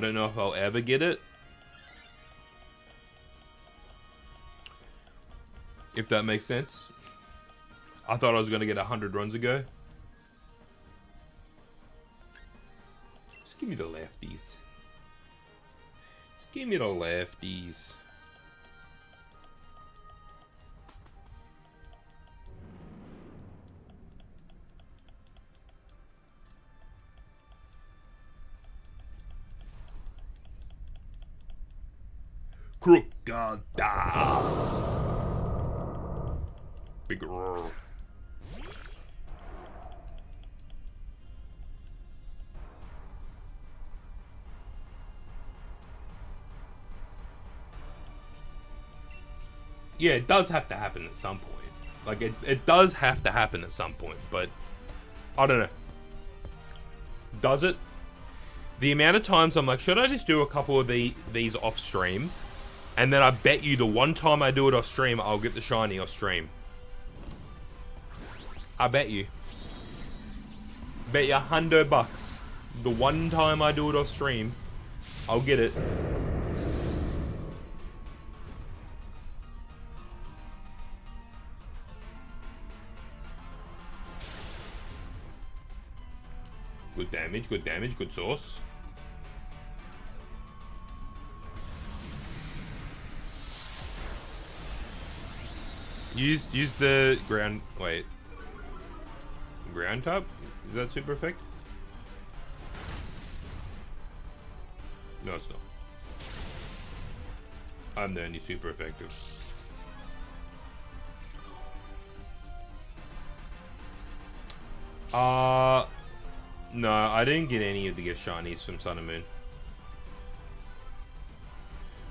don't know if I'll ever get it. If that makes sense. I thought I was going to get 100 runs ago. Just give me the lefties. Just give me the lefties. Crocodile. Big roar. Yeah, it does have to happen at some point. Like, it does have to happen at some point, but I don't know. Does it? The amount of times I'm like, should I just do a couple of these off stream? And then I bet you the one time I do it off stream, I'll get the shiny off stream. I bet you. Bet you $100. The one time I do it off stream, I'll get it. Good damage, good sauce. Use the ground. Wait, ground top. Is that super effect? No, it's not. I'm the only super effective. No, I didn't get any of the gift shinies from Sun and Moon.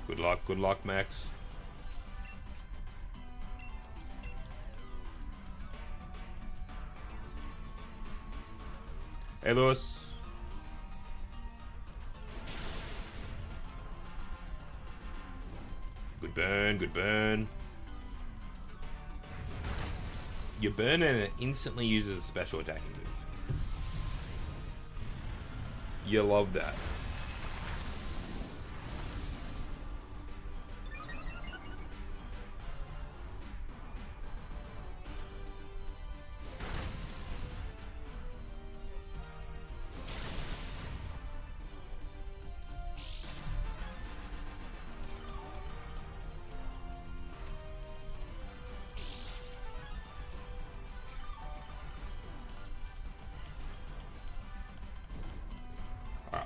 Good luck, Max. Hey, Lewis. Good burn, good burn. You burn and it instantly uses a special attacking move. You love that.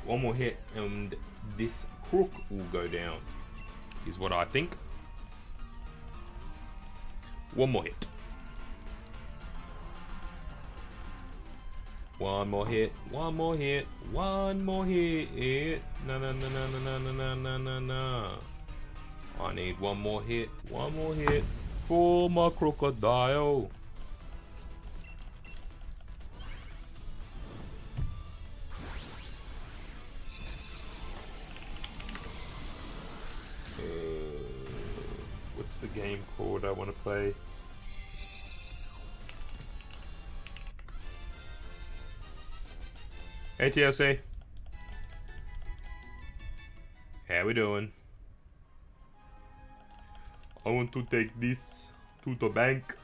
One more hit and this crook will go down, is what I think. One more hit. One more hit. One more hit. One more hit. No, no, no, no, no, no, no, no, no, no. I need one more hit. One more hit for my crocodile. What's the game called I want to play? Hey TLC. How we doing? I want to take this to the bank.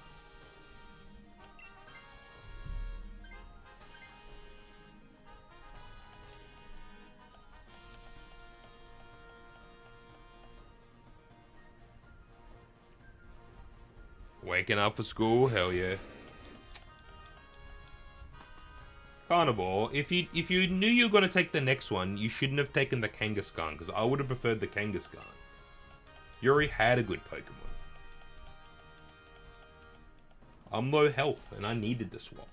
Waking up for school? Hell yeah. Carnivore, if you knew you were gonna take the next one, you shouldn't have taken the Kangaskhan, because I would have preferred the Kangaskhan. You already had a good Pokemon. I'm low health, and I needed the swap.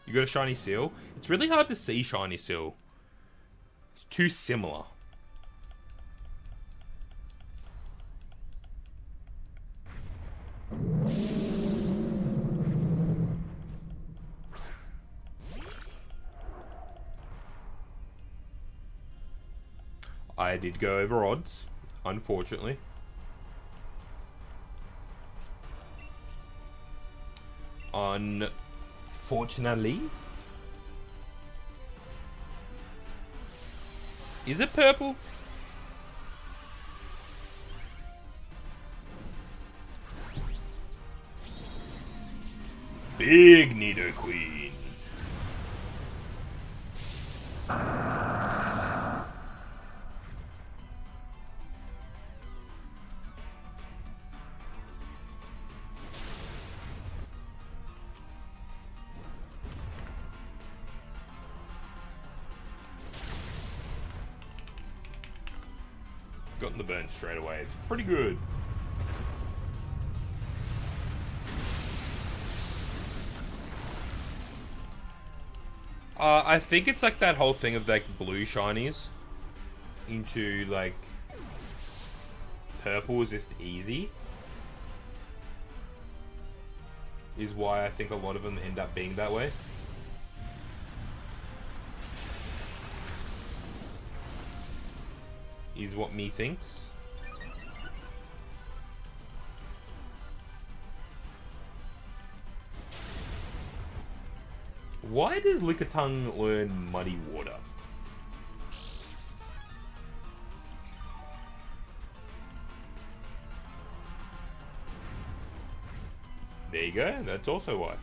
You got a shiny seal? It's really hard to see shiny seal. It's too similar. I did go over odds, unfortunately. Unfortunately. Is it purple? Big Nidoqueen. Gotten the burn straight away. It's pretty good. I think it's like that whole thing of like blue shinies into like purple is just easy. Is why I think a lot of them end up being that way. Is what me thinks. Why does Lickitung learn Muddy Water? There you go, that's also why.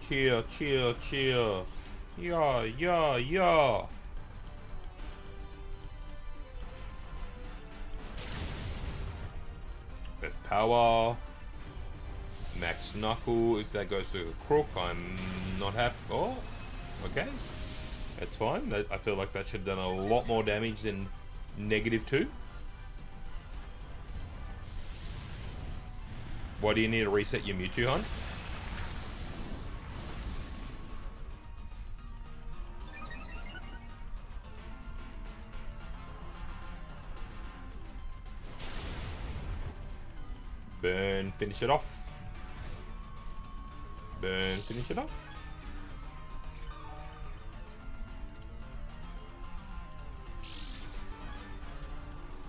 Chill, chill, chill. Yeah, yeah, yeah. Earth Power. Max Knuckle. If that goes to a crook, I'm not happy. Oh, okay. That's fine. I feel like that should have done a lot more damage than -2. Why do you need to reset your Mewtwo, hon? Burn, finish it off. Burn, finish it off.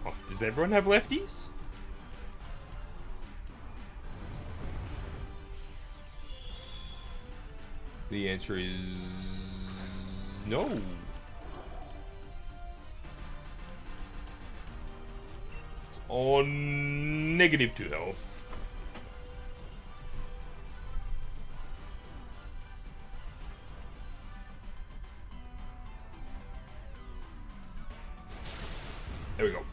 Oh, does everyone have lefties? The answer is no. It's on -2 health. There we go.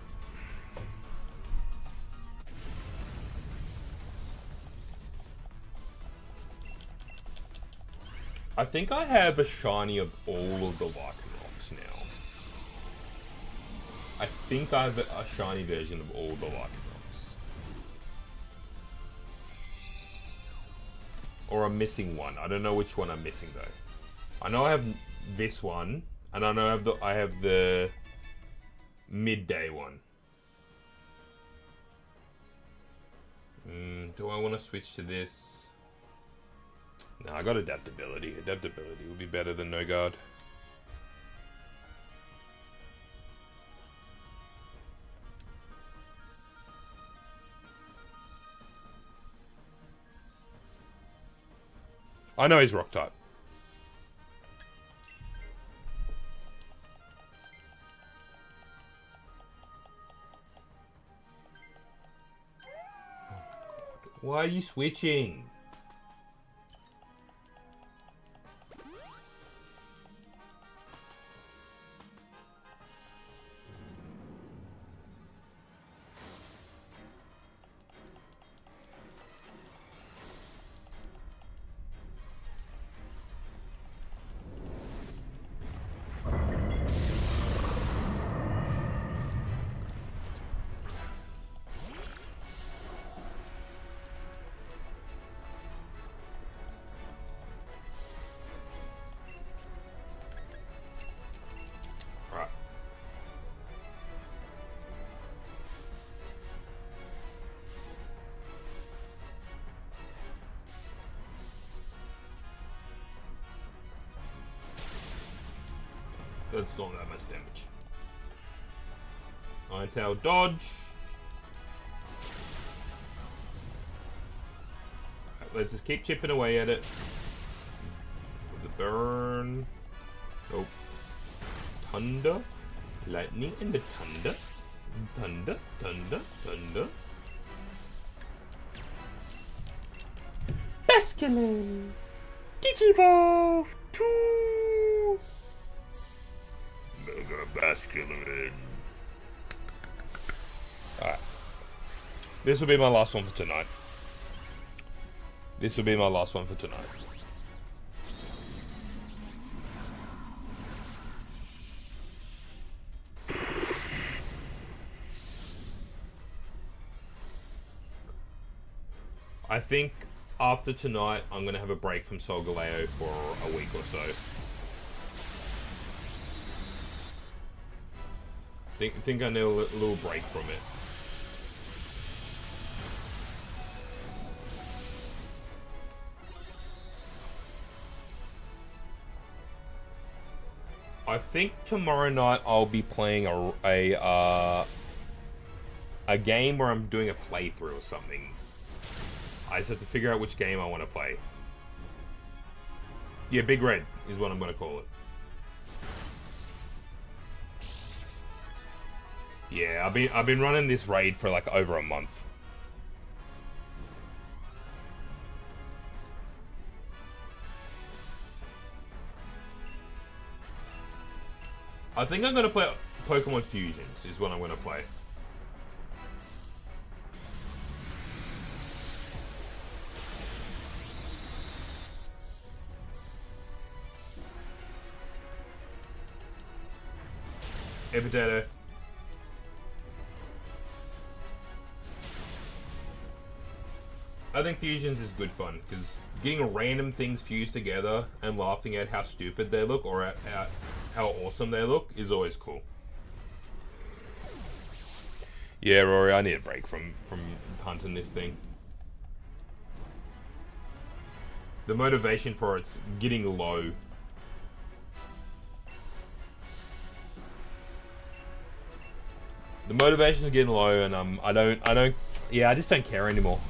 I think I have a shiny of all of the Lycanrocs now. I think I have a shiny version of all the Lycanrocs. Or I'm missing one. I don't know which one I'm missing though. I know I have this one, and I know I have the midday one. Do I want to switch to this? No, I got adaptability. Adaptability would be better than no guard. I know he's rock type. Why are you switching? That's not that much damage. Iron-tail dodge. Right, let's just keep chipping away at it. With the burn. Oh. Thunder. Lightning and the thunder. Thunder, thunder, thunder. Basculin! Digivolve! 2! Mega Basculin. Alright. This will be my last one for tonight. This will be my last one for tonight. I think after tonight, I'm going to have a break from Solgaleo for a week or so. Think I need a little break from it. I think tomorrow night I'll be playing a game where I'm doing a playthrough or something. I just have to figure out which game I want to play. Yeah, Big Red is what I'm going to call it. Yeah, I've been running this raid for like over a month. I think I'm going to play Pokemon Fusions is what I'm going to play. Hey, potato. I think Fusions is good fun, because getting random things fused together and laughing at how stupid they look or at how awesome they look is always cool. Yeah, Rory, I need a break from hunting this thing. The motivation for it's getting low. The motivation is getting low, and I just don't care anymore.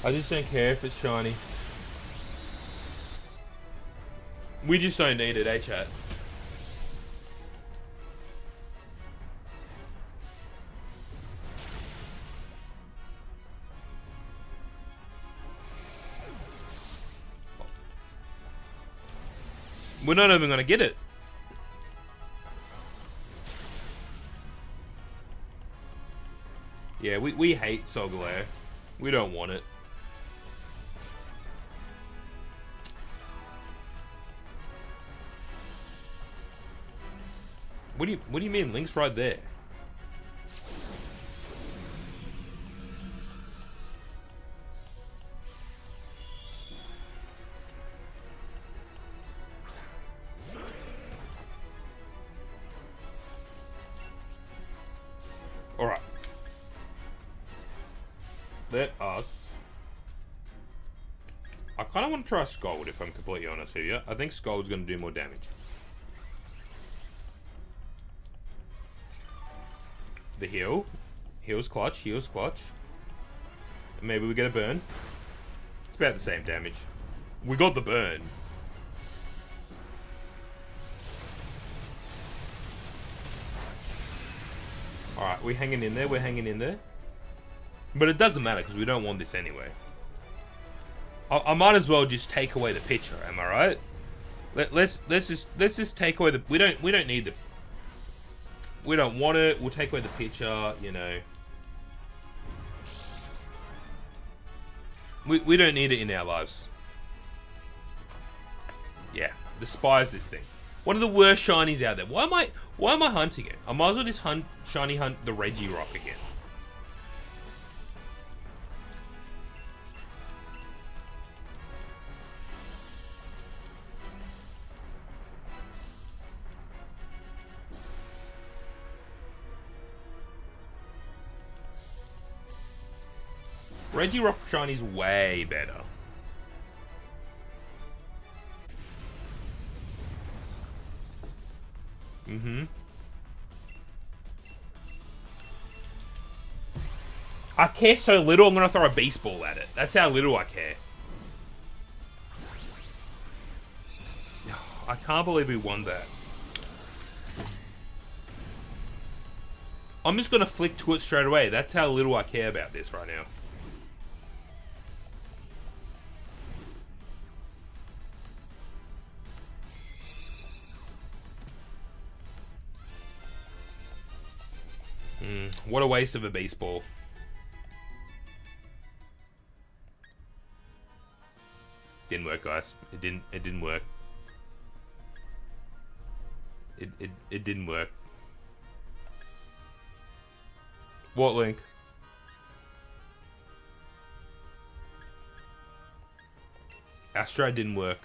I just don't care if it's shiny. We just don't need it, eh, chat? We're not even gonna get it. Yeah, we hate Solgaleo. We don't want it. What do you mean? Link's right there. All right. Let us. I kind of want to try Scold, if I'm completely honest with you. I think Scold's going to do more damage. The heal. Heal's clutch. Heal's clutch. Maybe we get a burn. It's about the same damage. We got the burn. Alright, we're hanging in there. We're hanging in there. But it doesn't matter because we don't want this anyway. I might as well just take away the picture. Am I right? Let's just take away the. We don't need the. We don't want it. We'll take away the picture. You know. We don't need it in our lives. Yeah, despise this thing. One of the worst shinies out there. Why am I hunting it? I might as well just shiny hunt the Regirock again. Regirock shiny's way better. Mm-hmm. I care so little, I'm gonna throw a baseball at it. That's how little I care. I can't believe we won that. I'm just gonna flick to it straight away. That's how little I care about this right now. What a waste of a baseball. Didn't work, guys. It didn't work. It didn't work. What link? Astro didn't work.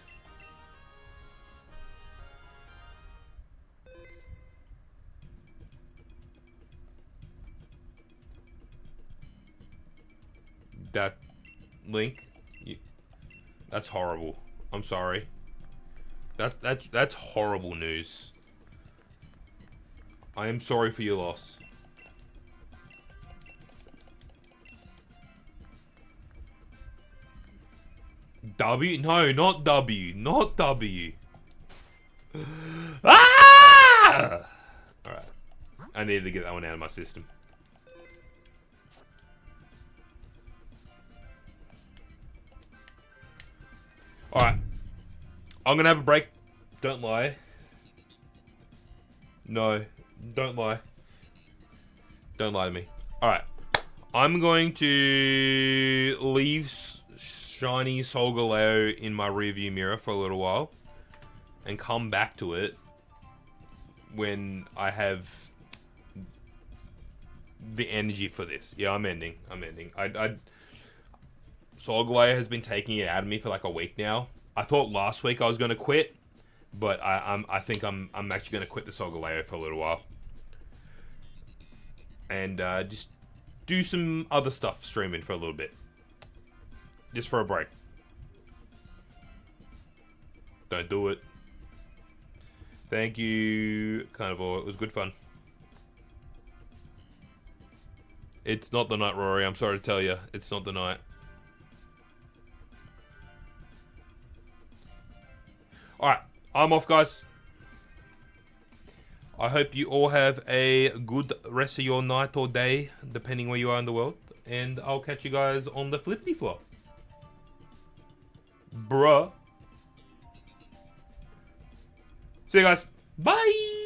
That link, that's horrible. I'm sorry. That's horrible news. I am sorry for your loss. W? No, not W. Not W. Ah! Alright. I needed to get that one out of my system. Alright. I'm gonna have a break. Don't lie. No. Don't lie. Don't lie to me. Alright. I'm going to leave shiny Solgaleo in my rearview mirror for a little while. And come back to it when I have the energy for this. Yeah, I'm ending. Solgaleo has been taking it out of me for like a week now. I thought last week I was going to quit, but I think I'm actually going to quit the Solgaleo for a little while. And just do some other stuff streaming for a little bit. Just for a break. Don't do it. Thank you, Carnivore. It was good fun. It's not the night, Rory. I'm sorry to tell you. It's not the night. Alright. I'm off, guys. I hope you all have a good rest of your night or day, depending where you are in the world. And I'll catch you guys on the flippity flop. Bruh. See you guys. Bye.